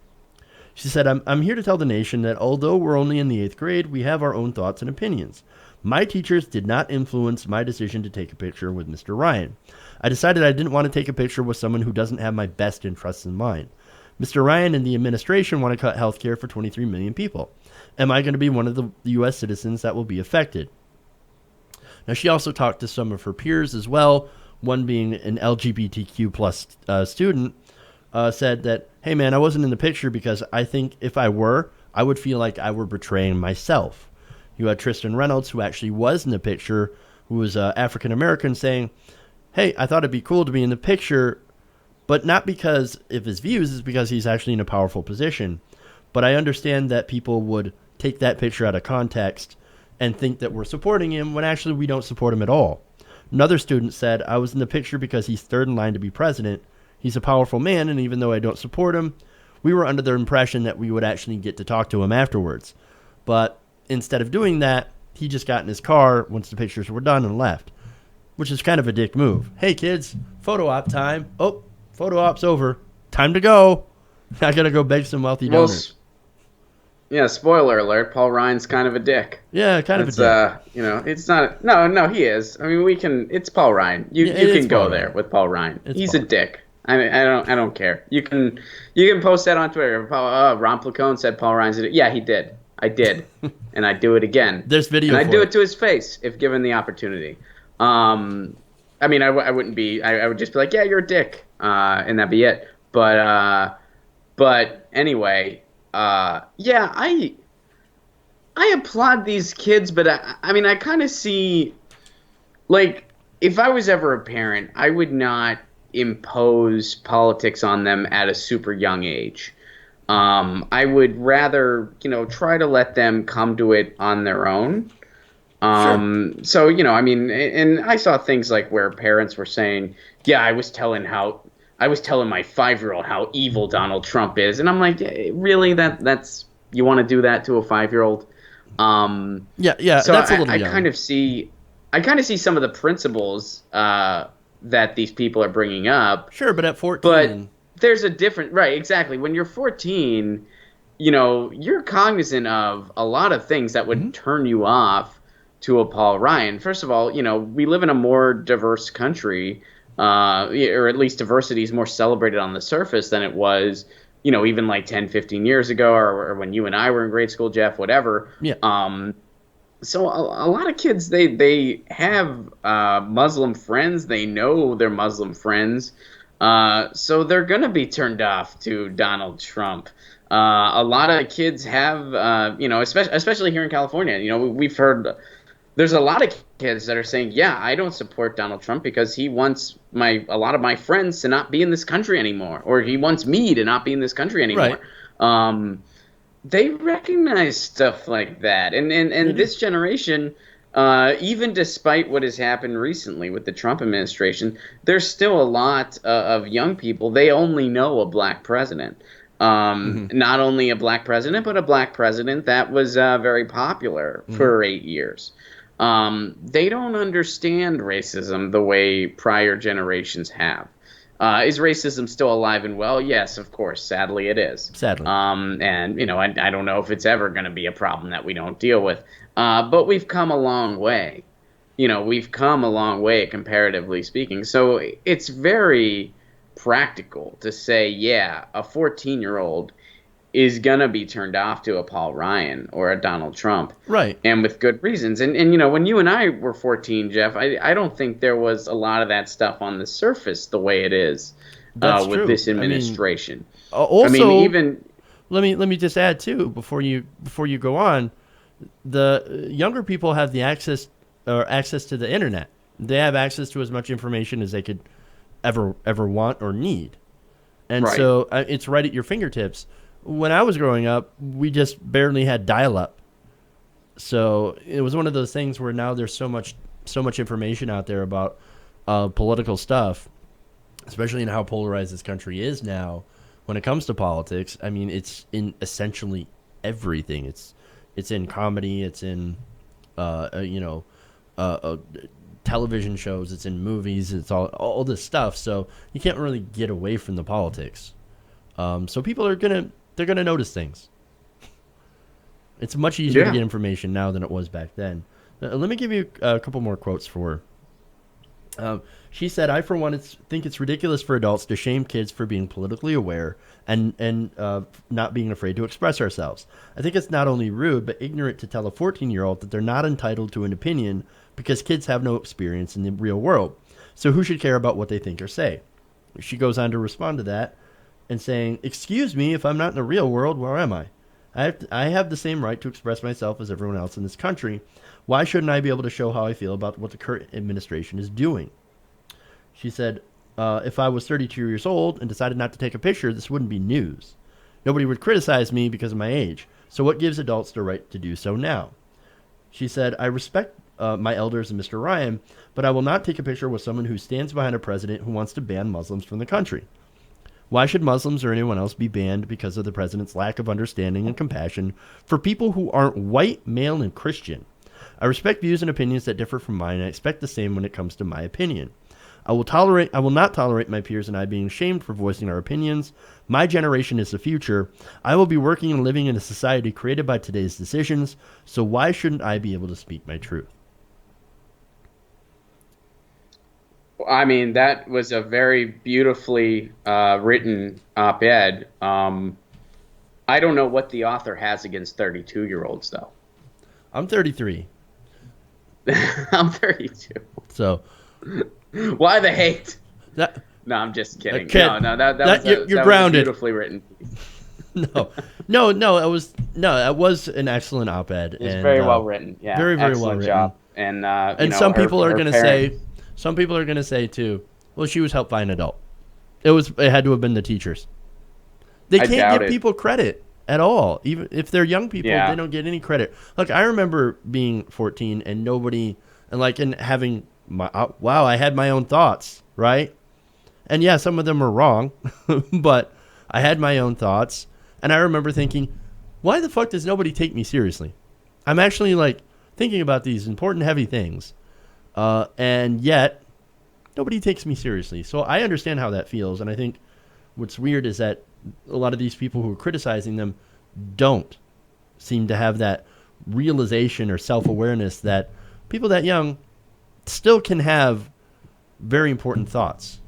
She said, I'm here to tell the nation that although we're only in the 8th grade, we have our own thoughts and opinions. My teachers did not influence my decision to take a picture with Mr. Ryan. I decided I didn't want to take a picture with someone who doesn't have my best interests in mind. Mr. Ryan and the administration want to cut health care for 23 million people. Am I going to be one of the U.S. citizens that will be affected? Now, she also talked to some of her peers as well, one being an LGBTQ plus student, said that, hey, man, I wasn't in the picture because I think if I were, I would feel like I were betraying myself. You had Tristan Reynolds, who actually was in the picture, who was African-American, saying, hey, I thought it'd be cool to be in the picture, but not because of his views, it's because he's actually in a powerful position. But I understand that people would take that picture out of context and think that we're supporting him when actually we don't support him at all. Another student said, I was in the picture because he's third in line to be president. He's a powerful man, and even though I don't support him, we were under the impression that we would actually get to talk to him afterwards. But instead of doing that, he just got in his car once the pictures were done and left, which is kind of a dick move. Hey, kids, photo op time. Oh, photo op's over. Time to go. I got to go beg some wealthy donors. Yeah, spoiler alert, Paul Ryan's kind of a dick. Yeah, kind of a dick. It's not... No, he is. I mean, it's Paul Ryan. You can go there with Paul Ryan. He's a dick. I mean, I don't care. You can post that on Twitter. Ron Placone said Paul Ryan's a dick. Yeah, he did. I did. And I'd do it again. There's video and I'd do it to his face if given the opportunity. I mean, I wouldn't be... I would just be like, yeah, you're a dick. And that'd be it. But anyway... yeah, I applaud these kids, but I mean, I kind of see, like, if I was ever a parent, I would not impose politics on them at a super young age. I would rather, try to let them come to it on their own. Sure. So, I mean, and I saw things like where parents were saying, yeah, I was telling my 5-year-old how evil Donald Trump is, and I'm like, really? That's you want to do that to a 5-year-old? Yeah. So that's a little I young. kind of see some of the principles that these people are bringing up. Sure, but at 14, but there's a different right. Exactly. When you're 14, you're cognizant of a lot of things that would turn you off to a Paul Ryan. First of all, we live in a more diverse country. Or at least diversity is more celebrated on the surface than it was, even like 10, 15 years ago, or when you and I were in grade school, Jeff, whatever. Yeah. So a lot of kids, they have Muslim friends. They know they're Muslim friends. So they're going to be turned off to Donald Trump. A lot of kids have, especially here in California, we've heard... There's a lot of kids that are saying, yeah, I don't support Donald Trump because he wants a lot of my friends to not be in this country anymore, or he wants me to not be in this country anymore. Right. They recognize stuff like that. And this generation, even despite what has happened recently with the Trump administration, there's still a lot of young people. They only know a black president. Not only a black president, but a black president that was very popular for 8 years. They don't understand racism the way prior generations have. Is racism still alive and well? Yes, of course. Sadly, it is. Sadly. And, I don't know if it's ever going to be a problem that we don't deal with. But we've come a long way. We've come a long way, comparatively speaking. So it's very practical to say, yeah, a 14-year-old is going to be turned off to a Paul Ryan or a Donald Trump. Right. And with good reasons. And when you and I were 14, Jeff, I don't think there was a lot of that stuff on the surface the way it is with true. this administration. Even let me just add too, before you go on, the younger people have the access to the internet. They have access to as much information as they could ever want or need. And so it's right at your fingertips. When I was growing up, we just barely had dial-up. So it was one of those things where now there's so much information out there about political stuff, especially in how polarized this country is now, when it comes to politics, I mean, it's in essentially everything. It's in comedy. It's in, television shows. It's in movies. It's all this stuff. So you can't really get away from the politics. So people they're gonna notice things. It's much easier to get information now than it was back then. Let me give you a couple more quotes for her. She said, "I, for one, think it's ridiculous for adults to shame kids for being politically aware and not being afraid to express ourselves. I think it's not only rude, but ignorant to tell a 14-year-old that they're not entitled to an opinion because kids have no experience in the real world. So who should care about what they think or say?" She goes on to respond to that and saying, "Excuse me, if I'm not in the real world, where am I? I have the same right to express myself as everyone else in this country. Why shouldn't I be able to show how I feel about what the current administration is doing?" She said, "If I was 32 years old and decided not to take a picture, this wouldn't be news. Nobody would criticize me because of my age. So what gives adults the right to do so now?" She said, "I respect my elders and Mr. Ryan, but I will not take a picture with someone who stands behind a president who wants to ban Muslims from the country. Why should Muslims or anyone else be banned because of the president's lack of understanding and compassion for people who aren't white, male, and Christian? I respect views and opinions that differ from mine, and I expect the same when it comes to my opinion. I will not tolerate my peers and I being shamed for voicing our opinions. My generation is the future. I will be working and living in a society created by today's decisions, so why shouldn't I be able to speak my truth?" I mean, that was a very beautifully written op-ed. I don't know what the author has against 32-year-olds, though. I'm 33. I'm 32. So why the hate? that No, I'm just kidding. Okay. No, that was you're that grounded. Was a beautifully written piece. no, it was an excellent op-ed. It's very well written. Yeah, very, very excellent well written. job. And some people are going to say too, well, she was helped by an adult. It had to have been the teachers. They can't give people credit at all. Even if they're young people, they don't get any credit. Look, I remember being 14 and having I had my own thoughts, right? And yeah, some of them were wrong, but I had my own thoughts. And I remember thinking, why the fuck does nobody take me seriously? I'm actually thinking about these important, heavy things. And yet nobody takes me seriously. So I understand how that feels. And I think what's weird is that a lot of these people who are criticizing them don't seem to have that realization or self-awareness that people that young still can have very important thoughts.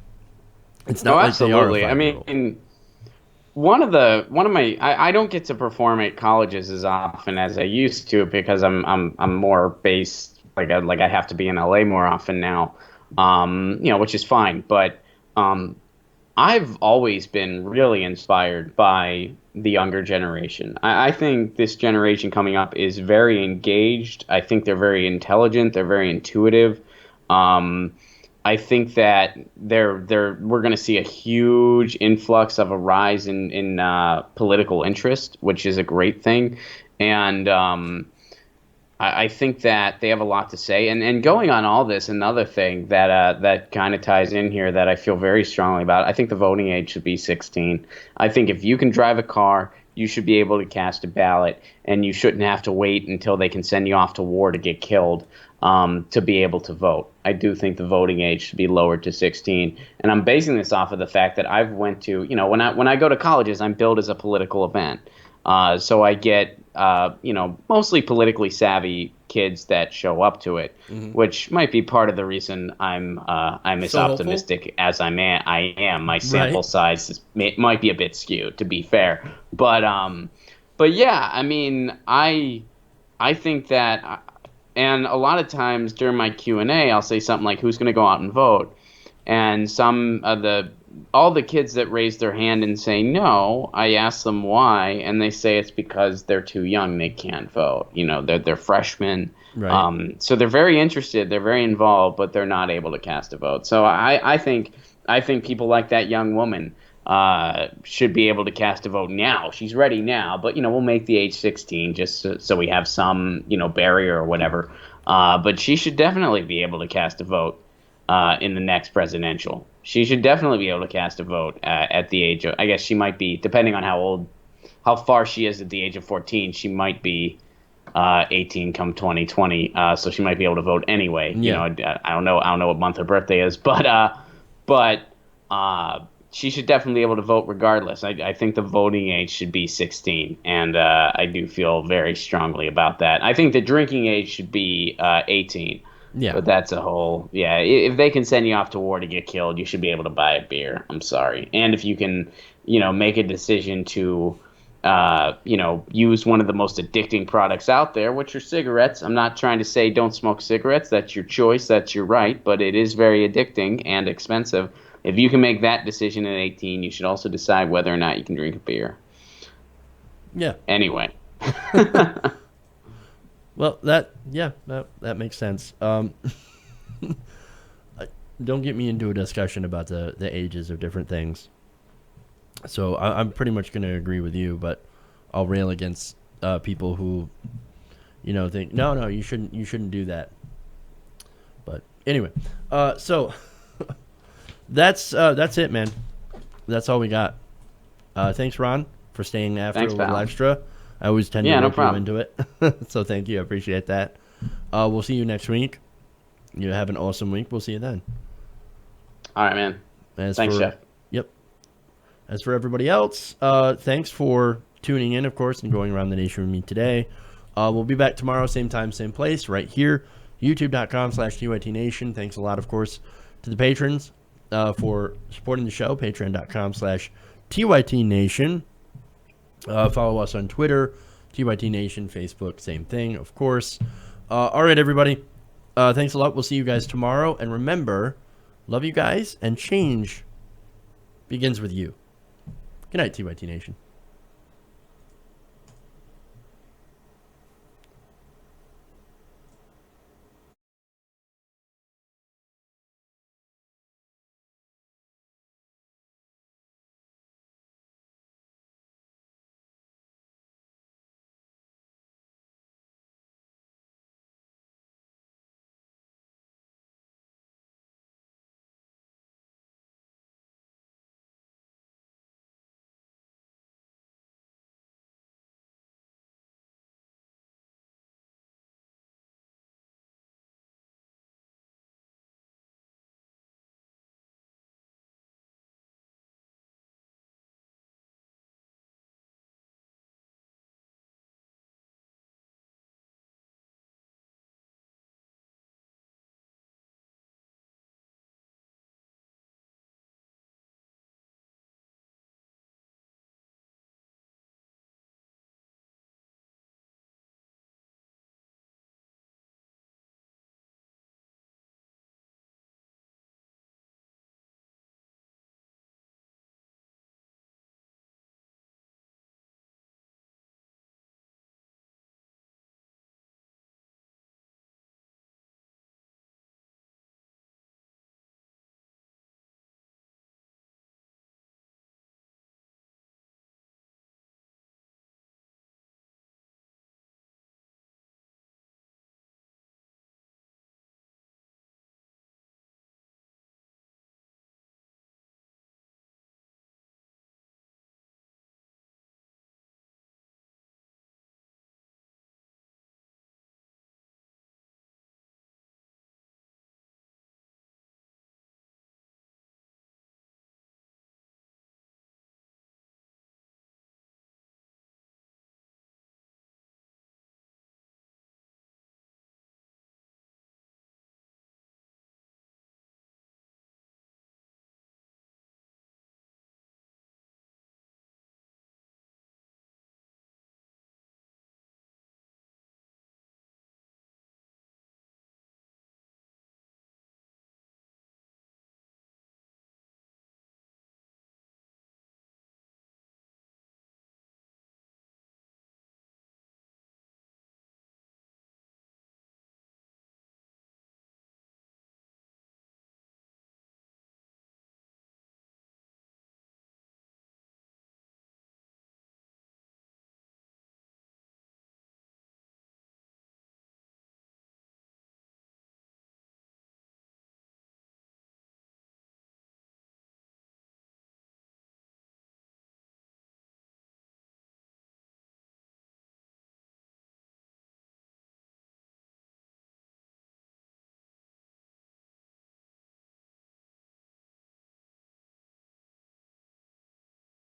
It's not absolutely. They are I mean, I don't get to perform at colleges as often as I used to because I'm more based like I have to be in LA more often now, which is fine. But I've always been really inspired by the younger generation. I think this generation coming up is very engaged. I think they're very intelligent. They're very intuitive. I think that we're going to see a huge influx of a rise in political interest, which is a great thing. And I think that they have a lot to say. And going on all this, another thing that kind of ties in here that I feel very strongly about, I think the voting age should be 16. I think if you can drive a car, you should be able to cast a ballot, and you shouldn't have to wait until they can send you off to war to get killed to be able to vote. I do think the voting age should be lowered to 16. And I'm basing this off of the fact that I've went to, when I go to colleges, I'm billed as a political event. So I get, mostly politically savvy kids that show up to it, which might be part of the reason I'm as optimistic as I am. My sample size might be a bit skewed, to be fair. But yeah, I mean, I think that, and a lot of times during my Q&A, I'll say something like, "Who's going to go out and vote?" And all the kids that raise their hand and say no, I ask them why, and they say it's because they're too young, they can't vote. They're freshmen, right. So they're very interested, they're very involved, but they're not able to cast a vote. So I think people like that young woman should be able to cast a vote now. She's ready now, but we'll make the age 16 just so we have some barrier or whatever. But she should definitely be able to cast a vote in the next presidential. she should definitely be able to cast a vote at the age of. I guess she might be, depending on how far she is at the age of 14. She might be 18 come 2020, so she might be able to vote anyway. You know, I don't know. I don't know what month her birthday is, but she should definitely be able to vote regardless. I think the voting age should be 16, and I do feel very strongly about that. I think the drinking age should be 18. Yeah. But that's a whole, if they can send you off to war to get killed, you should be able to buy a beer. I'm sorry. And if you can, make a decision to, use one of the most addicting products out there, which are cigarettes. I'm not trying to say don't smoke cigarettes. That's your choice. That's your right. But it is very addicting and expensive. If you can make that decision at 18, you should also decide whether or not you can drink a beer. Yeah. Anyway. Well, that makes sense. Don't get me into a discussion about the ages of different things. So I'm pretty much going to agree with you, but I'll rail against people who, think no, you shouldn't do that. But anyway, so that's it, man. That's all we got. Thanks, Ron, for staying after a little extra. I always tend to rope you into it. So thank you. I appreciate that. We'll see you next week. You have an awesome week. We'll see you then. All right, man. Thanks, Jeff. Yep. As for everybody else, thanks for tuning in, of course, and going around the nation with me today. We'll be back tomorrow, same time, same place, right here, youtube.com/TYTNation. Thanks a lot, of course, to the patrons for supporting the show, patreon.com/TYTNation. Follow us on Twitter, TYT Nation, Facebook, same thing, of course. All right, everybody. Thanks a lot. We'll see you guys tomorrow. And remember, love you guys, and change begins with you. Good night, TYT Nation.